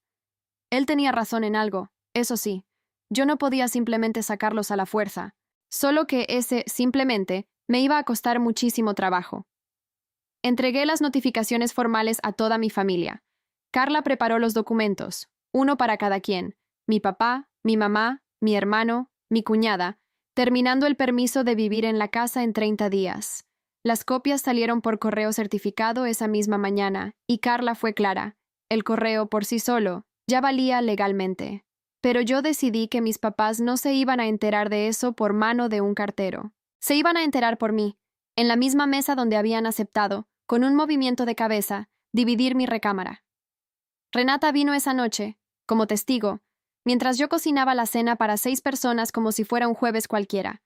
Él tenía razón en algo, eso sí. Yo no podía simplemente sacarlos a la fuerza, solo que ese simplemente me iba a costar muchísimo trabajo. Entregué las notificaciones formales a toda mi familia. Carla preparó los documentos, uno para cada quien, mi papá, mi mamá, mi hermano, mi cuñada, terminando el permiso de vivir en la casa en 30 días. Las copias salieron por correo certificado esa misma mañana, y Carla fue clara. El correo por sí solo ya valía legalmente. Pero yo decidí que mis papás no se iban a enterar de eso por mano de un cartero. Se iban a enterar por mí, en la misma mesa donde habían aceptado, con un movimiento de cabeza, dividir mi recámara. Renata vino esa noche, como testigo, mientras yo cocinaba la cena para 6 personas como si fuera un jueves cualquiera.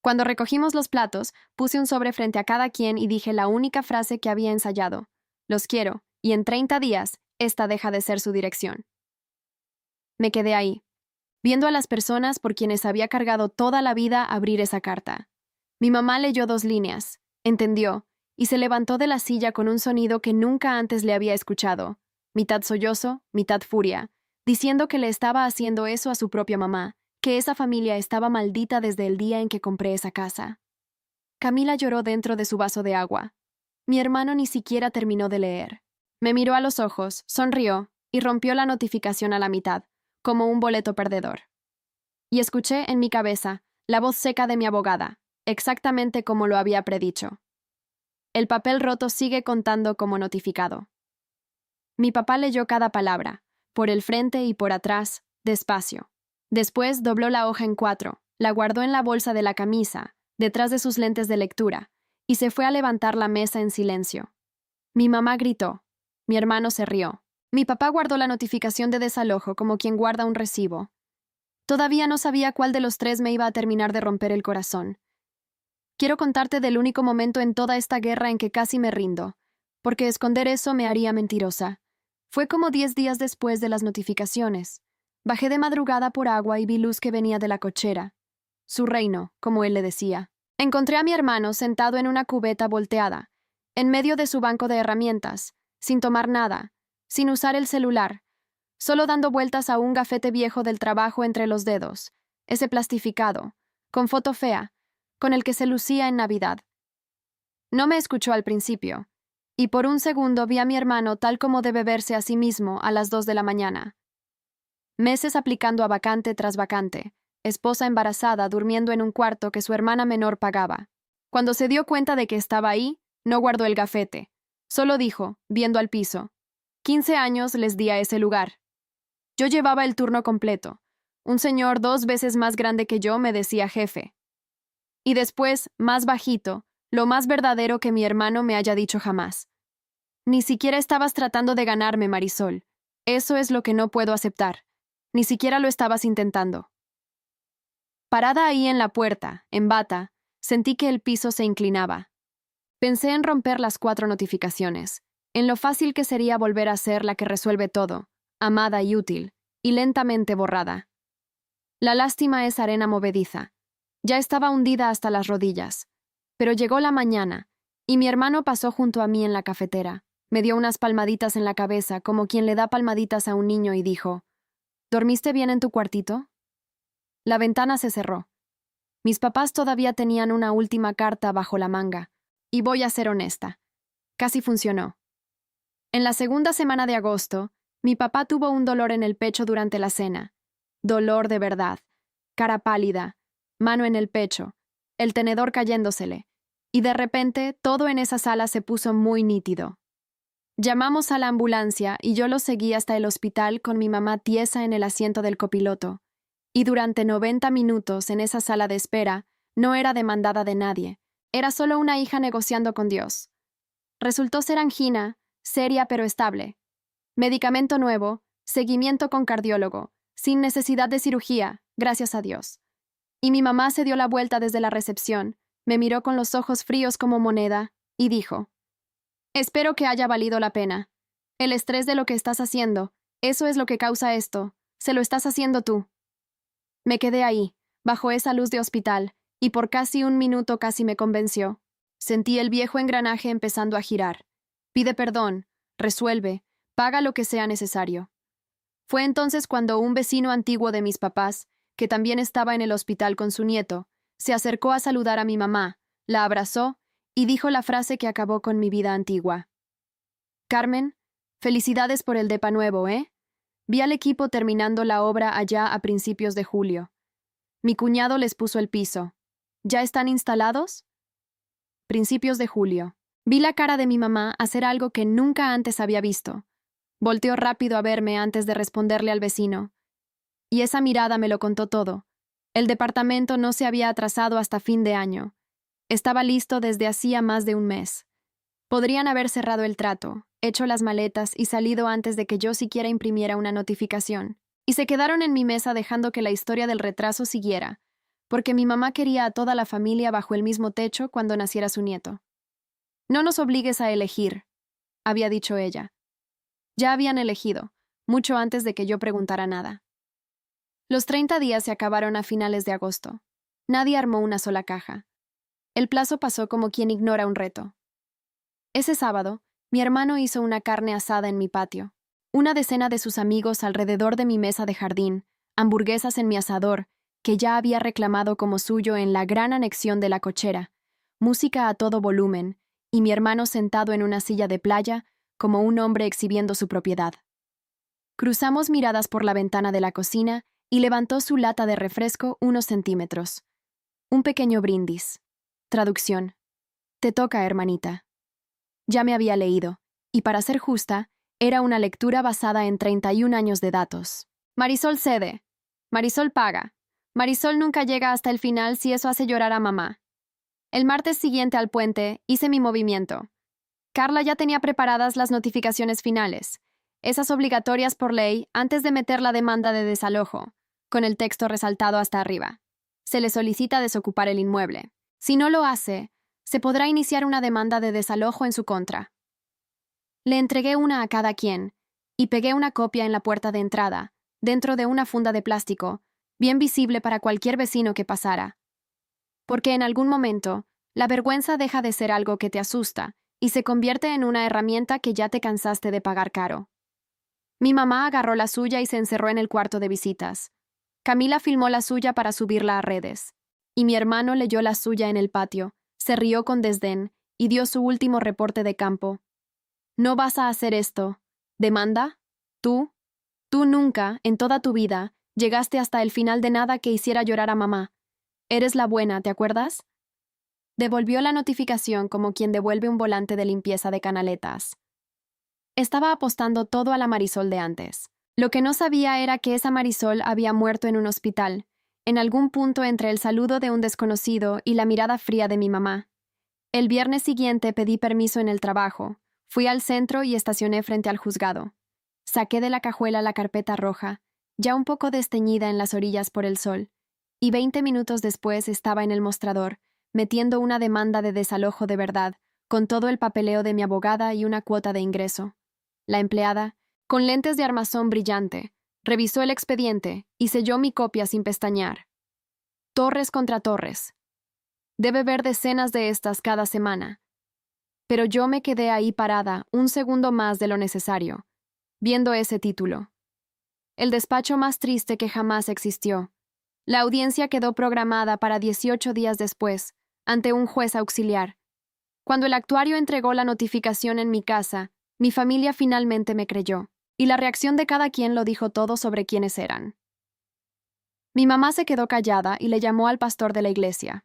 Cuando recogimos los platos, puse un sobre frente a cada quien y dije la única frase que había ensayado. «Los quiero, y en 30 días, esta deja de ser su dirección. Me quedé ahí, viendo a las personas por quienes había cargado toda la vida abrir esa carta. Mi mamá leyó 2 líneas, entendió, y se levantó de la silla con un sonido que nunca antes le había escuchado, mitad sollozo, mitad furia, diciendo que le estaba haciendo eso a su propia mamá, que esa familia estaba maldita desde el día en que compré esa casa. Camila lloró dentro de su vaso de agua. Mi hermano ni siquiera terminó de leer. Me miró a los ojos, sonrió y rompió la notificación a la mitad, como un boleto perdedor. Y escuché en mi cabeza la voz seca de mi abogada, exactamente como lo había predicho. El papel roto sigue contando como notificado. Mi papá leyó cada palabra, por el frente y por atrás, despacio. Después dobló la hoja en 4, la guardó en la bolsa de la camisa, detrás de sus lentes de lectura, y se fue a levantar la mesa en silencio. Mi mamá gritó. Mi hermano se rió. Mi papá guardó la notificación de desalojo como quien guarda un recibo. Todavía no sabía cuál de los 3 me iba a terminar de romper el corazón. Quiero contarte del único momento en toda esta guerra en que casi me rindo, porque esconder eso me haría mentirosa. Fue como 10 días después de las notificaciones. Bajé de madrugada por agua y vi luz que venía de la cochera. Su reino, como él le decía. Encontré a mi hermano sentado en una cubeta volteada, en medio de su banco de herramientas, sin tomar nada, sin usar el celular, solo dando vueltas a un gafete viejo del trabajo entre los dedos, ese plastificado, con foto fea, con el que se lucía en Navidad. No me escuchó al principio, y por un segundo vi a mi hermano tal como debe verse a sí mismo a las 2 de la mañana. Meses aplicando a vacante tras vacante, esposa embarazada durmiendo en un cuarto que su hermana menor pagaba. Cuando se dio cuenta de que estaba ahí, no guardó el gafete. Solo dijo, viendo al piso, 15 años les di a ese lugar. Yo llevaba el turno completo. Un señor 2 veces más grande que yo me decía jefe. Y después, más bajito, lo más verdadero que mi hermano me haya dicho jamás. Ni siquiera estabas tratando de ganarme, Marisol. Eso es lo que no puedo aceptar. Ni siquiera lo estabas intentando. Parada ahí en la puerta, en bata, sentí que el piso se inclinaba. Pensé en romper las 4 notificaciones, en lo fácil que sería volver a ser la que resuelve todo, amada y útil, y lentamente borrada. La lástima es arena movediza. Ya estaba hundida hasta las rodillas. Pero llegó la mañana, y mi hermano pasó junto a mí en la cafetera, me dio unas palmaditas en la cabeza como quien le da palmaditas a un niño y dijo, ¿dormiste bien en tu cuartito? La ventana se cerró. Mis papás todavía tenían una última carta bajo la manga, y voy a ser honesta. Casi funcionó. En la segunda semana de agosto, mi papá tuvo un dolor en el pecho durante la cena. Dolor de verdad. Cara pálida, mano en el pecho, el tenedor cayéndosele, y de repente todo en esa sala se puso muy nítido. Llamamos a la ambulancia y yo lo seguí hasta el hospital con mi mamá tiesa en el asiento del copiloto, y durante 90 minutos en esa sala de espera no era demandada de nadie, era solo una hija negociando con Dios. Resultó ser angina, seria pero estable. Medicamento nuevo, seguimiento con cardiólogo, sin necesidad de cirugía, gracias a Dios. Y mi mamá se dio la vuelta desde la recepción, me miró con los ojos fríos como moneda, y dijo, «Espero que haya valido la pena. El estrés de lo que estás haciendo, eso es lo que causa esto, se lo estás haciendo tú». Me quedé ahí, bajo esa luz de hospital, y por casi un minuto casi me convenció. Sentí el viejo engranaje empezando a girar. Pide perdón, resuelve, paga lo que sea necesario. Fue entonces cuando un vecino antiguo de mis papás, que también estaba en el hospital con su nieto, se acercó a saludar a mi mamá, la abrazó y dijo la frase que acabó con mi vida antigua. «Carmen, felicidades por el depa nuevo, ¿eh? Vi al equipo terminando la obra allá a principios de julio. Mi cuñado les puso el piso. ¿Ya están instalados?» Principios de julio. Vi la cara de mi mamá hacer algo que nunca antes había visto. Volteó rápido a verme antes de responderle al vecino. Y esa mirada me lo contó todo. El departamento no se había atrasado hasta fin de año. Estaba listo desde hacía más de un mes. Podrían haber cerrado el trato, hecho las maletas y salido antes de que yo siquiera imprimiera una notificación. Y se quedaron en mi mesa dejando que la historia del retraso siguiera, porque mi mamá quería a toda la familia bajo el mismo techo cuando naciera su nieto. «No nos obligues a elegir», había dicho ella. Ya habían elegido, mucho antes de que yo preguntara nada. Los 30 días se acabaron a finales de agosto. Nadie armó una sola caja. El plazo pasó como quien ignora un reto. Ese sábado, mi hermano hizo una carne asada en mi patio. Una decena de sus amigos alrededor de mi mesa de jardín, hamburguesas en mi asador, que ya había reclamado como suyo en la gran anexión de la cochera, música a todo volumen, y mi hermano sentado en una silla de playa como un hombre exhibiendo su propiedad. Cruzamos miradas por la ventana de la cocina y levantó su lata de refresco unos centímetros. Un pequeño brindis. Traducción. Te toca, hermanita. Ya me había leído, y para ser justa, era una lectura basada en 31 años de datos. Marisol cede. Marisol paga. Marisol nunca llega hasta el final si eso hace llorar a mamá. El martes siguiente al puente hice mi movimiento. Carla ya tenía preparadas las notificaciones finales, esas obligatorias por ley antes de meter la demanda de desalojo, con el texto resaltado hasta arriba. Se le solicita desocupar el inmueble. Si no lo hace, se podrá iniciar una demanda de desalojo en su contra. Le entregué una a cada quien, y pegué una copia en la puerta de entrada, dentro de una funda de plástico, bien visible para cualquier vecino que pasara. Porque en algún momento, la vergüenza deja de ser algo que te asusta y se convierte en una herramienta que ya te cansaste de pagar caro. Mi mamá agarró la suya y se encerró en el cuarto de visitas. Camila filmó la suya para subirla a redes. Y mi hermano leyó la suya en el patio, se rió con desdén y dio su último reporte de campo. No vas a hacer esto. ¿Demanda? ¿Tú? Tú nunca, en toda tu vida, llegaste hasta el final de nada que hiciera llorar a mamá. Eres la buena, ¿te acuerdas? Devolvió la notificación como quien devuelve un volante de limpieza de canaletas. Estaba apostando todo a la Marisol de antes. Lo que no sabía era que esa Marisol había muerto en un hospital, en algún punto entre el saludo de un desconocido y la mirada fría de mi mamá. El viernes siguiente pedí permiso en el trabajo. Fui al centro y estacioné frente al juzgado. Saqué de la cajuela la carpeta roja, ya un poco desteñida en las orillas por el sol, y 20 minutos después estaba en el mostrador, metiendo una demanda de desalojo de verdad, con todo el papeleo de mi abogada y una cuota de ingreso. La empleada, con lentes de armazón brillante, revisó el expediente y selló mi copia sin pestañear. Torres contra Torres. Debe ver decenas de estas cada semana. Pero yo me quedé ahí parada un segundo más de lo necesario, viendo ese título. El despacho más triste que jamás existió. La audiencia quedó programada para 18 días después, ante un juez auxiliar. Cuando el actuario entregó la notificación en mi casa, mi familia finalmente me creyó, y la reacción de cada quien lo dijo todo sobre quiénes eran. Mi mamá se quedó callada y le llamó al pastor de la iglesia.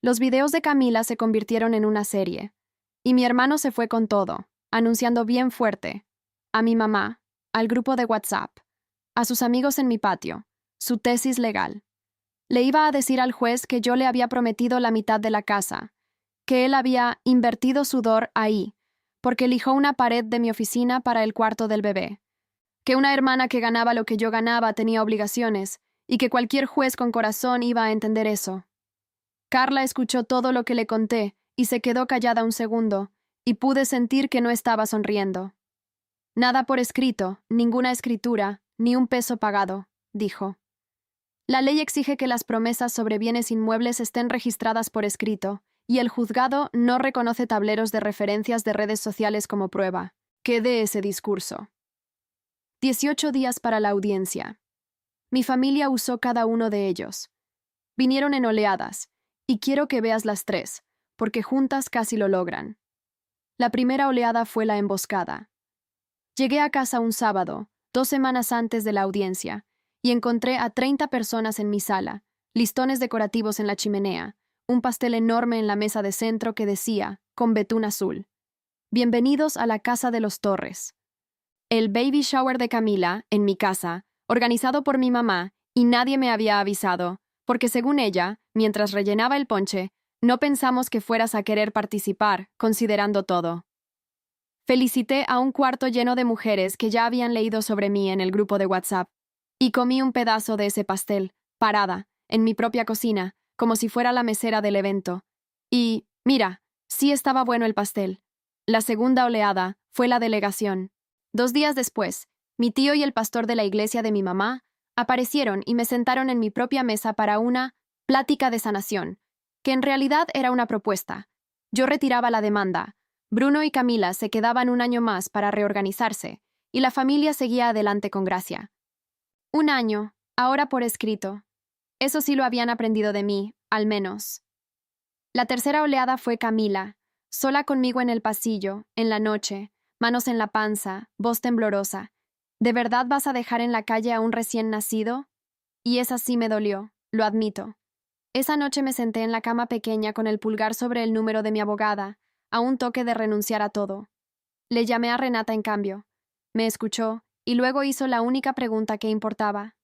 Los videos de Camila se convirtieron en una serie, y mi hermano se fue con todo, anunciando bien fuerte, a mi mamá, al grupo de WhatsApp, a sus amigos en mi patio, su tesis legal. Le iba a decir al juez que yo le había prometido la mitad de la casa, que él había invertido sudor ahí, porque lijó una pared de mi oficina para el cuarto del bebé, que una hermana que ganaba lo que yo ganaba tenía obligaciones, y que cualquier juez con corazón iba a entender eso. Carla escuchó todo lo que le conté y se quedó callada un segundo, y pude sentir que no estaba sonriendo. Nada por escrito, ninguna escritura, ni un peso pagado, dijo. La ley exige que las promesas sobre bienes inmuebles estén registradas por escrito, y el juzgado no reconoce tableros de referencias de redes sociales como prueba. ¿Qué de ese discurso? 18 días para la audiencia. Mi familia usó cada uno de ellos. Vinieron en oleadas, y quiero que veas las tres, porque juntas casi lo logran. La primera oleada fue la emboscada. Llegué a casa un sábado, 2 semanas antes de la audiencia, y encontré a 30 personas en mi sala, listones decorativos en la chimenea, un pastel enorme en la mesa de centro que decía, con betún azul, «Bienvenidos a la casa de los Torres». El baby shower de Camila, en mi casa, organizado por mi mamá, y nadie me había avisado, porque según ella, mientras rellenaba el ponche, no pensamos que fueras a querer participar, considerando todo. Felicité a un cuarto lleno de mujeres que ya habían leído sobre mí en el grupo de WhatsApp, y comí un pedazo de ese pastel, parada, en mi propia cocina, como si fuera la mesera del evento. Y, mira, sí estaba bueno el pastel. La segunda oleada fue la delegación. 2 días después, mi tío y el pastor de la iglesia de mi mamá aparecieron y me sentaron en mi propia mesa para una plática de sanación, que en realidad era una propuesta. Yo retiraba la demanda. Bruno y Camila se quedaban un año más para reorganizarse, y la familia seguía adelante con gracia. Un año, ahora por escrito. Eso sí lo habían aprendido de mí, al menos. La tercera oleada fue Camila, sola conmigo en el pasillo, en la noche, manos en la panza, voz temblorosa. ¿De verdad vas a dejar en la calle a un recién nacido? Y esa sí me dolió, lo admito. Esa noche me senté en la cama pequeña con el pulgar sobre el número de mi abogada, a un toque de renunciar a todo. Le llamé a Renata en cambio. Me escuchó, y luego hizo la única pregunta que importaba.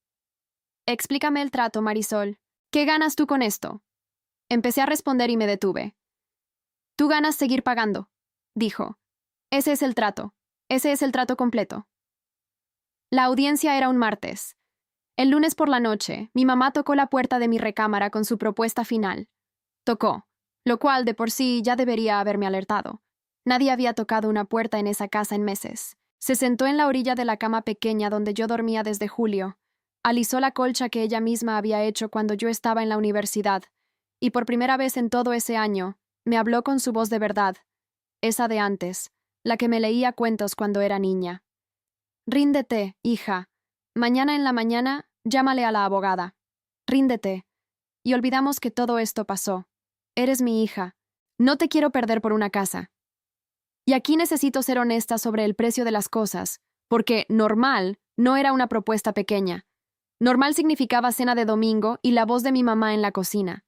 Explícame el trato, Marisol. ¿Qué ganas tú con esto? Empecé a responder y me detuve. Tú ganas seguir pagando, dijo. Ese es el trato. Ese es el trato completo. La audiencia era un martes. El lunes por la noche, mi mamá tocó la puerta de mi recámara con su propuesta final. Tocó, lo cual de por sí ya debería haberme alertado. Nadie había tocado una puerta en esa casa en meses. Se sentó en la orilla de la cama pequeña donde yo dormía desde julio. Alisó la colcha que ella misma había hecho cuando yo estaba en la universidad, y por primera vez en todo ese año, me habló con su voz de verdad, esa de antes, la que me leía cuentos cuando era niña. Ríndete, hija. Mañana en la mañana, llámale a la abogada. Ríndete. Y olvidamos que todo esto pasó. Eres mi hija. No te quiero perder por una casa. Y aquí necesito ser honesta sobre el precio de las cosas, porque normal no era una propuesta pequeña. Normal significaba cena de domingo y la voz de mi mamá en la cocina.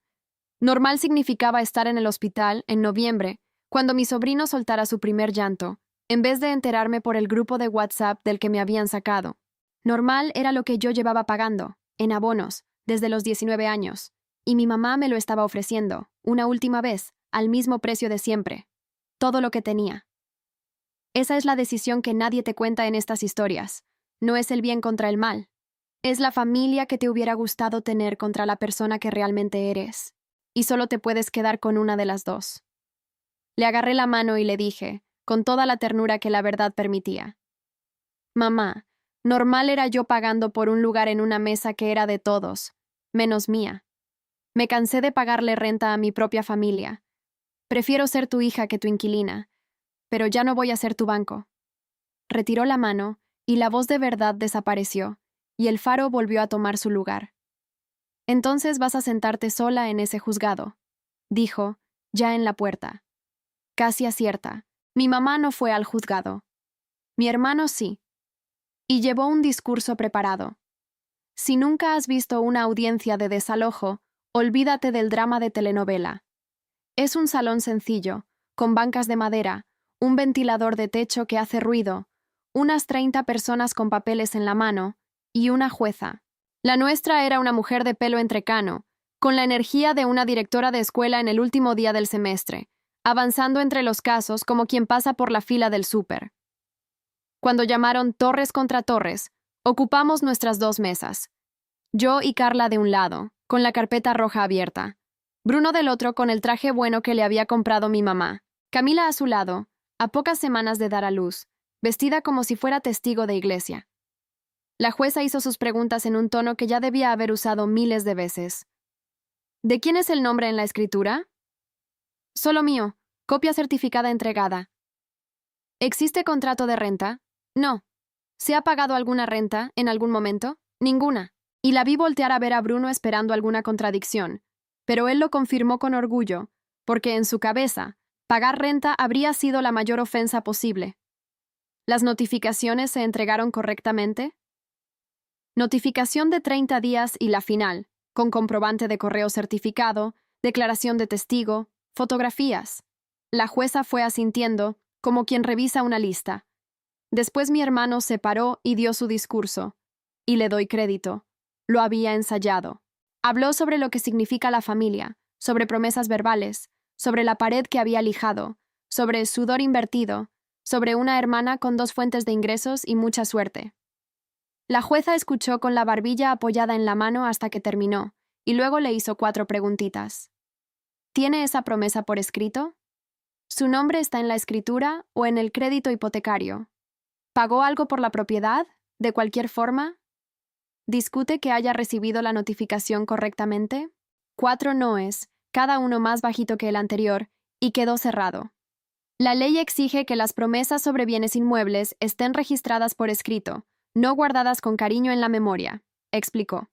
Normal significaba estar en el hospital en noviembre, cuando mi sobrino soltara su primer llanto, en vez de enterarme por el grupo de WhatsApp del que me habían sacado. Normal era lo que yo llevaba pagando, en abonos, desde los 19 años, y mi mamá me lo estaba ofreciendo, una última vez, al mismo precio de siempre. Todo lo que tenía. Esa es la decisión que nadie te cuenta en estas historias. No es el bien contra el mal. Es la familia que te hubiera gustado tener contra la persona que realmente eres. Y solo te puedes quedar con una de las dos. Le agarré la mano y le dije, con toda la ternura que la verdad permitía. Mamá, normal era yo pagando por un lugar en una mesa que era de todos, menos mía. Me cansé de pagarle renta a mi propia familia. Prefiero ser tu hija que tu inquilina, pero ya no voy a ser tu banco. Retiró la mano y la voz de verdad desapareció, y el faro volvió a tomar su lugar. Entonces vas a sentarte sola en ese juzgado, dijo, ya en la puerta. Casi acierta. Mi mamá no fue al juzgado. Mi hermano sí. Y llevó un discurso preparado. Si nunca has visto una audiencia de desalojo, olvídate del drama de telenovela. Es un salón sencillo, con bancas de madera, un ventilador de techo que hace ruido, unas 30 personas con papeles en la mano y una jueza. La nuestra era una mujer de pelo entrecano, con la energía de una directora de escuela en el último día del semestre, avanzando entre los casos como quien pasa por la fila del súper. Cuando llamaron Torres contra Torres, ocupamos nuestras 2 mesas. Yo y Carla de un lado, con la carpeta roja abierta. Bruno del otro con el traje bueno que le había comprado mi mamá. Camila a su lado, a pocas semanas de dar a luz, vestida como si fuera testigo de iglesia. La jueza hizo sus preguntas en un tono que ya debía haber usado miles de veces. ¿De quién es el nombre en la escritura? Solo mío. Copia certificada entregada. ¿Existe contrato de renta? No. ¿Se ha pagado alguna renta en algún momento? Ninguna. Y la vi voltear a ver a Bruno esperando alguna contradicción, pero él lo confirmó con orgullo, porque en su cabeza, pagar renta habría sido la mayor ofensa posible. ¿Las notificaciones se entregaron correctamente? Notificación de 30 días y la final, con comprobante de correo certificado, declaración de testigo, fotografías. La jueza fue asintiendo, como quien revisa una lista. Después mi hermano se paró y dio su discurso. Y le doy crédito. Lo había ensayado. Habló sobre lo que significa la familia, sobre promesas verbales, sobre la pared que había lijado, sobre sudor invertido, sobre una hermana con 2 fuentes de ingresos y mucha suerte. La jueza escuchó con la barbilla apoyada en la mano hasta que terminó, y luego le hizo 4 preguntitas. ¿Tiene esa promesa por escrito? ¿Su nombre está en la escritura o en el crédito hipotecario? ¿Pagó algo por la propiedad? ¿De cualquier forma? ¿Discute que haya recibido la notificación correctamente? 4 noes, cada uno más bajito que el anterior, y quedó cerrado. La ley exige que las promesas sobre bienes inmuebles estén registradas por escrito, no guardadas con cariño en la memoria, explicó.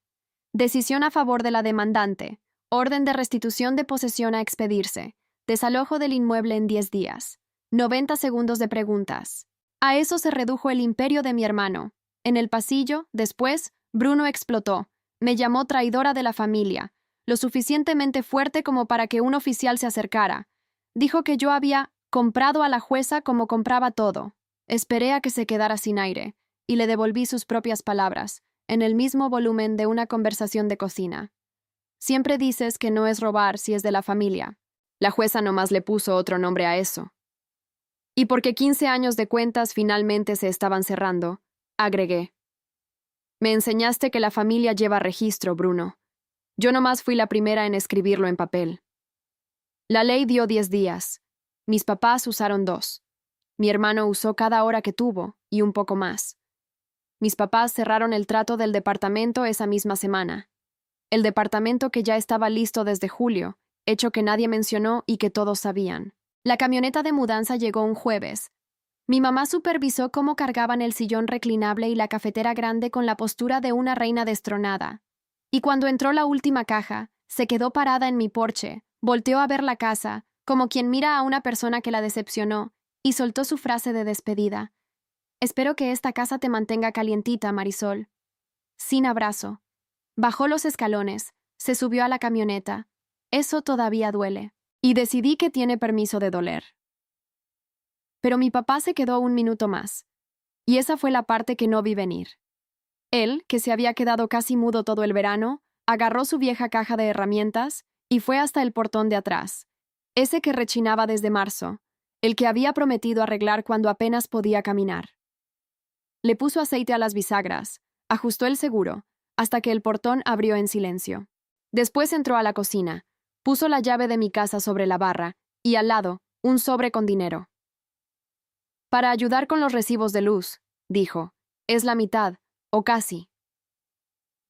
Decisión a favor de la demandante. Orden de restitución de posesión a expedirse. Desalojo del inmueble en 10 días. 90 segundos de preguntas. A eso se redujo el imperio de mi hermano. En el pasillo, después, Bruno explotó. Me llamó traidora de la familia, lo suficientemente fuerte como para que un oficial se acercara. Dijo que yo había comprado a la jueza como compraba todo. Esperé a que se quedara sin aire, y le devolví sus propias palabras, en el mismo volumen de una conversación de cocina. Siempre dices que no es robar si es de la familia. La jueza nomás le puso otro nombre a eso. Y porque 15 años de cuentas finalmente se estaban cerrando, agregué. Me enseñaste que la familia lleva registro, Bruno. Yo nomás fui la primera en escribirlo en papel. La ley dio 10 días. Mis papás usaron 2. Mi hermano usó cada hora que tuvo, y un poco más. Mis papás cerraron el trato del departamento esa misma semana. El departamento que ya estaba listo desde julio, hecho que nadie mencionó y que todos sabían. La camioneta de mudanza llegó un jueves. Mi mamá supervisó cómo cargaban el sillón reclinable y la cafetera grande con la postura de una reina destronada. Y cuando entró la última caja, se quedó parada en mi porche, volteó a ver la casa, como quien mira a una persona que la decepcionó, y soltó su frase de despedida. Espero que esta casa te mantenga calientita, Marisol. Sin abrazo. Bajó los escalones, se subió a la camioneta. Eso todavía duele. Y decidí que tiene permiso de doler. Pero mi papá se quedó un minuto más. Y esa fue la parte que no vi venir. Él, que se había quedado casi mudo todo el verano, agarró su vieja caja de herramientas y fue hasta el portón de atrás, ese que rechinaba desde marzo, el que había prometido arreglar cuando apenas podía caminar. Le puso aceite a las bisagras, ajustó el seguro, hasta que el portón abrió en silencio. Después entró a la cocina, puso la llave de mi casa sobre la barra y al lado, un sobre con dinero. Para ayudar con los recibos de luz, dijo, es la mitad, o casi.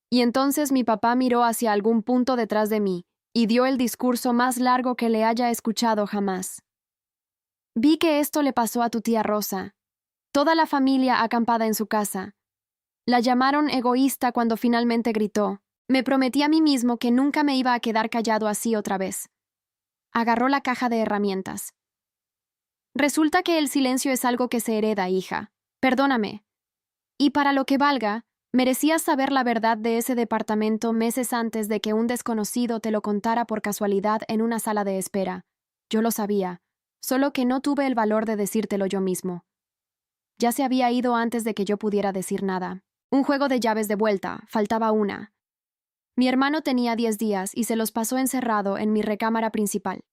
Y entonces mi papá miró hacia algún punto detrás de mí y dio el discurso más largo que le haya escuchado jamás. Vi que esto le pasó a tu tía Rosa. Toda la familia acampada en su casa. La llamaron egoísta cuando finalmente gritó. Me prometí a mí mismo que nunca me iba a quedar callado así otra vez. Agarró la caja de herramientas. Resulta que el silencio es algo que se hereda, hija. Perdóname. Y para lo que valga, merecías saber la verdad de ese departamento meses antes de que un desconocido te lo contara por casualidad en una sala de espera. Yo lo sabía, solo que no tuve el valor de decírtelo yo mismo. Ya se había ido antes de que yo pudiera decir nada. Un juego de llaves de vuelta, faltaba una. Mi hermano tenía 10 días y se los pasó encerrado en mi recámara principal.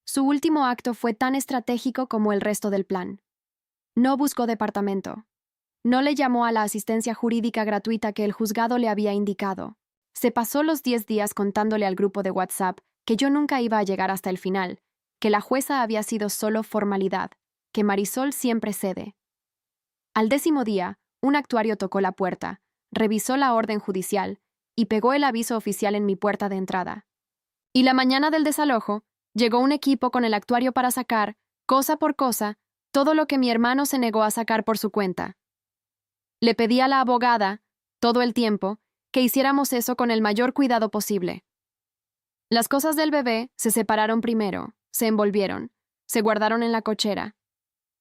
Su último acto fue tan estratégico como el resto del plan. No buscó departamento. No le llamó a la asistencia jurídica gratuita que el juzgado le había indicado. Se pasó los 10 días contándole al grupo de WhatsApp que yo nunca iba a llegar hasta el final, que la jueza había sido solo formalidad, que Marisol siempre cede. Al 10º día, un actuario tocó la puerta, revisó la orden judicial y pegó el aviso oficial en mi puerta de entrada. Y la mañana del desalojo, llegó un equipo con el actuario para sacar, cosa por cosa, todo lo que mi hermano se negó a sacar por su cuenta. Le pedí a la abogada, todo el tiempo, que hiciéramos eso con el mayor cuidado posible. Las cosas del bebé se separaron primero, se envolvieron, se guardaron en la cochera.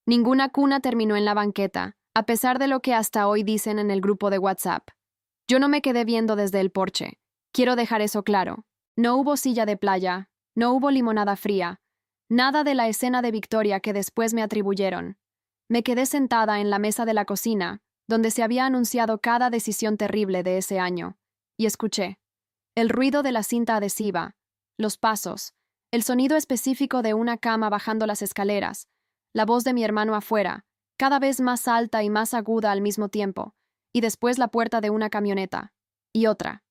Ninguna cuna terminó en la banqueta, a pesar de lo que hasta hoy dicen en el grupo de WhatsApp. Yo no me quedé viendo desde el porche. Quiero dejar eso claro. No hubo silla de playa, no hubo limonada fría, nada de la escena de Victoria que después me atribuyeron. Me quedé sentada en la mesa de la cocina, donde se había anunciado cada decisión terrible de ese año, y escuché el ruido de la cinta adhesiva, los pasos, el sonido específico de una cama bajando las escaleras, la voz de mi hermano afuera, cada vez más alta y más aguda al mismo tiempo, y después la puerta de una camioneta, y otra,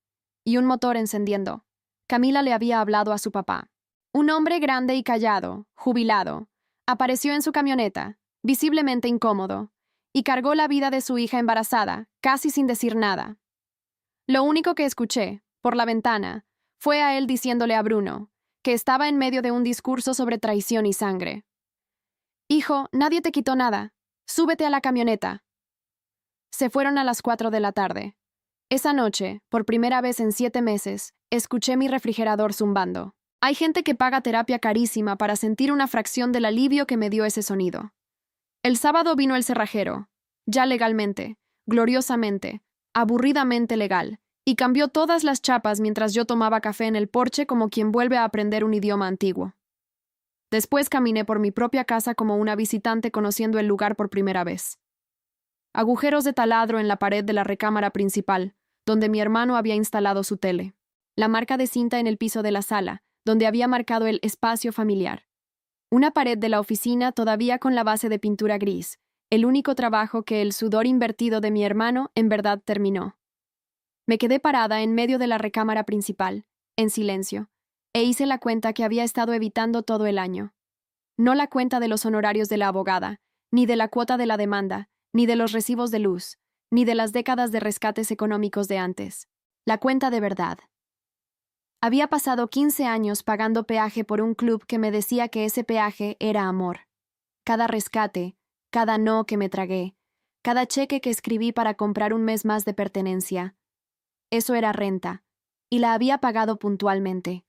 y un motor encendiendo. Camila le había hablado a su papá. Un hombre grande y callado, jubilado, apareció en su camioneta, visiblemente incómodo, y cargó la vida de su hija embarazada, casi sin decir nada. Lo único que escuché, por la ventana, fue a él diciéndole a Bruno, que estaba en medio de un discurso sobre traición y sangre: «Hijo, nadie te quitó nada. Súbete a la camioneta». Se fueron a las 4 de la tarde. Esa noche, por primera vez en 7 meses, escuché mi refrigerador zumbando. Hay gente que paga terapia carísima para sentir una fracción del alivio que me dio ese sonido. El sábado vino el cerrajero, ya legalmente, gloriosamente, aburridamente legal, y cambió todas las chapas mientras yo tomaba café en el porche como quien vuelve a aprender un idioma antiguo. Después caminé por mi propia casa como una visitante conociendo el lugar por primera vez. Agujeros de taladro en la pared de la recámara principal, donde mi hermano había instalado su tele. La marca de cinta en el piso de la sala, donde había marcado el espacio familiar. Una pared de la oficina todavía con la base de pintura gris, el único trabajo que el sudor invertido de mi hermano en verdad terminó. Me quedé parada en medio de la recámara principal, en silencio, e hice la cuenta que había estado evitando todo el año. No la cuenta de los honorarios de la abogada, ni de la cuota de la demanda, ni de los recibos de luz, ni de las décadas de rescates económicos de antes. La cuenta de verdad. Había pasado 15 años pagando peaje por un club que me decía que ese peaje era amor. Cada rescate, cada no que me tragué, cada cheque que escribí para comprar un mes más de pertenencia. Eso era renta, y la había pagado puntualmente.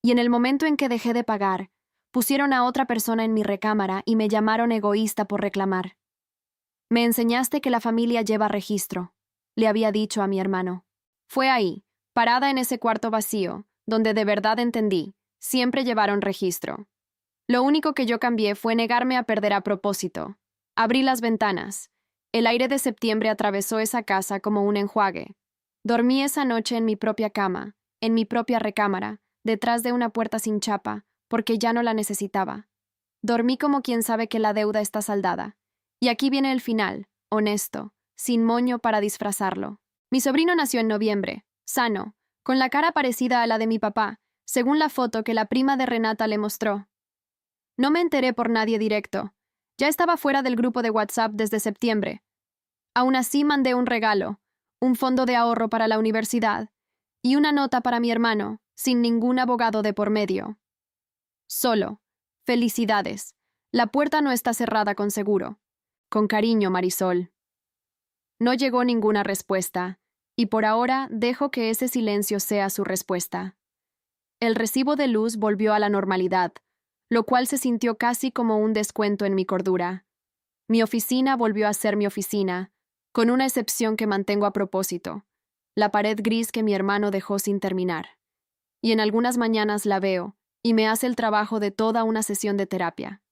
Y en el momento en que dejé de pagar, pusieron a otra persona en mi recámara y me llamaron egoísta por reclamar. «Me enseñaste que la familia lleva registro», le había dicho a mi hermano. Fue ahí, parada en ese cuarto vacío, donde de verdad entendí, siempre llevaron registro. Lo único que yo cambié fue negarme a perder a propósito. Abrí las ventanas. El aire de septiembre atravesó esa casa como un enjuague. Dormí esa noche en mi propia cama, en mi propia recámara, detrás de una puerta sin chapa, porque ya no la necesitaba. Dormí como quien sabe que la deuda está saldada. Y aquí viene el final, honesto, sin moño para disfrazarlo. Mi sobrino nació en noviembre, sano, con la cara parecida a la de mi papá, según la foto que la prima de Renata le mostró. No me enteré por nadie directo. Ya estaba fuera del grupo de WhatsApp desde septiembre. Aún así mandé un regalo, un fondo de ahorro para la universidad, y una nota para mi hermano, sin ningún abogado de por medio. Solo. Felicidades. La puerta no está cerrada con seguro. Con cariño, Marisol. No llegó ninguna respuesta, y por ahora dejo que ese silencio sea su respuesta. El recibo de luz volvió a la normalidad, lo cual se sintió casi como un descuento en mi cordura. Mi oficina volvió a ser mi oficina, con una excepción que mantengo a propósito, la pared gris que mi hermano dejó sin terminar. Y en algunas mañanas la veo, y me hace el trabajo de toda una sesión de terapia.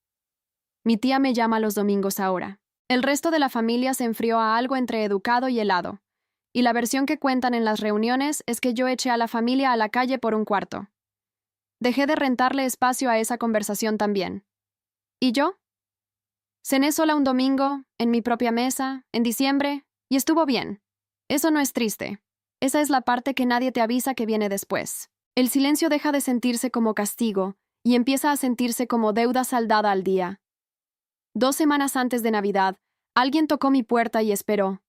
Mi tía me llama los domingos ahora. El resto de la familia se enfrió a algo entre educado y helado, y la versión que cuentan en las reuniones es que yo eché a la familia a la calle por un cuarto. Dejé de rentarle espacio a esa conversación también. ¿Y yo? Cené sola un domingo, en mi propia mesa, en diciembre, y estuvo bien. Eso no es triste. Esa es la parte que nadie te avisa que viene después. El silencio deja de sentirse como castigo y empieza a sentirse como deuda saldada al día. 2 semanas antes de Navidad, alguien tocó mi puerta y esperó.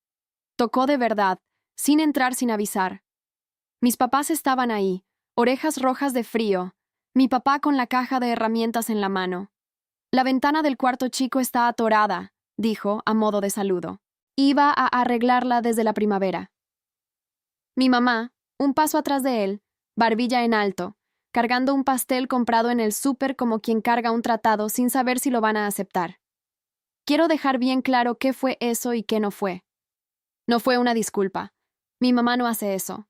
Tocó de verdad, sin entrar sin avisar. Mis papás estaban ahí, orejas rojas de frío, mi papá con la caja de herramientas en la mano. La ventana del cuarto chico está atorada, dijo, a modo de saludo. Iba a arreglarla desde la primavera. Mi mamá, un paso atrás de él, barbilla en alto, cargando un pastel comprado en el súper como quien carga un tratado sin saber si lo van a aceptar. Quiero dejar bien claro qué fue eso y qué no fue. No fue una disculpa. Mi mamá no hace eso.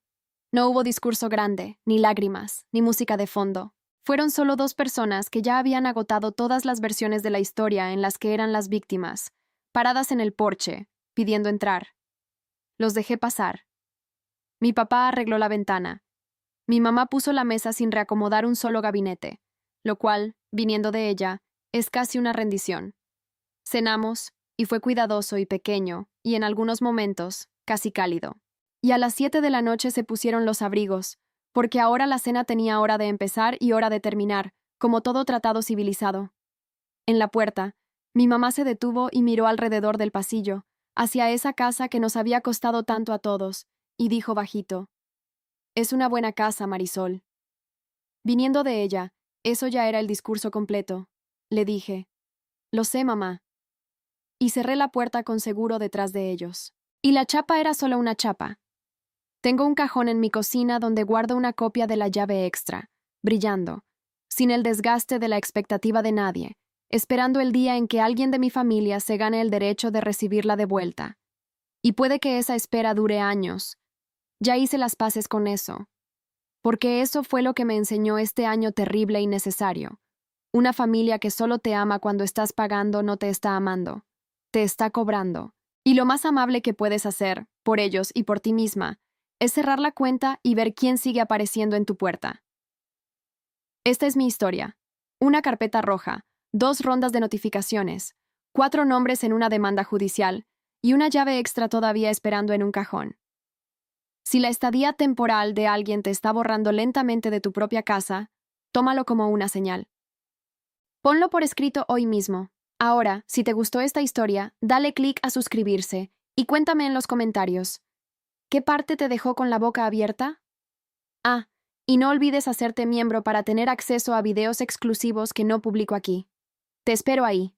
No hubo discurso grande, ni lágrimas, ni música de fondo. Fueron solo 2 personas que ya habían agotado todas las versiones de la historia en las que eran las víctimas, paradas en el porche, pidiendo entrar. Los dejé pasar. Mi papá arregló la ventana. Mi mamá puso la mesa sin reacomodar un solo gabinete, lo cual, viniendo de ella, es casi una rendición. Cenamos, y fue cuidadoso y pequeño, y en algunos momentos, casi cálido. Y a las 7 de la noche se pusieron los abrigos, porque ahora la cena tenía hora de empezar y hora de terminar, como todo tratado civilizado. En la puerta, Mi mamá se detuvo y miró alrededor del pasillo, hacia esa casa que nos había costado tanto a todos, y dijo bajito: «Es una buena casa, Marisol». Viniendo de ella, eso ya era el discurso completo. Le dije: «Lo sé, mamá». Y cerré la puerta con seguro detrás de ellos. Y la chapa era solo una chapa. Tengo un cajón en mi cocina donde guardo una copia de la llave extra, brillando, sin el desgaste de la expectativa de nadie, esperando el día en que alguien de mi familia se gane el derecho de recibirla de vuelta. Y puede que esa espera dure años. Ya hice las paces con eso. Porque eso fue lo que me enseñó este año terrible y necesario. Una familia que solo te ama cuando estás pagando no te está amando. Te está cobrando. Y lo más amable que puedes hacer, por ellos y por ti misma, es cerrar la cuenta y ver quién sigue apareciendo en tu puerta. Esta es mi historia. Una carpeta roja, 2 rondas de notificaciones, 4 nombres en una demanda judicial y una llave extra todavía esperando en un cajón. Si la estadía temporal de alguien te está borrando lentamente de tu propia casa, tómalo como una señal. Ponlo por escrito hoy mismo. Ahora, si te gustó esta historia, dale clic a suscribirse y cuéntame en los comentarios: ¿qué parte te dejó con la boca abierta? Ah, y no olvides hacerte miembro para tener acceso a videos exclusivos que no publico aquí. Te espero ahí.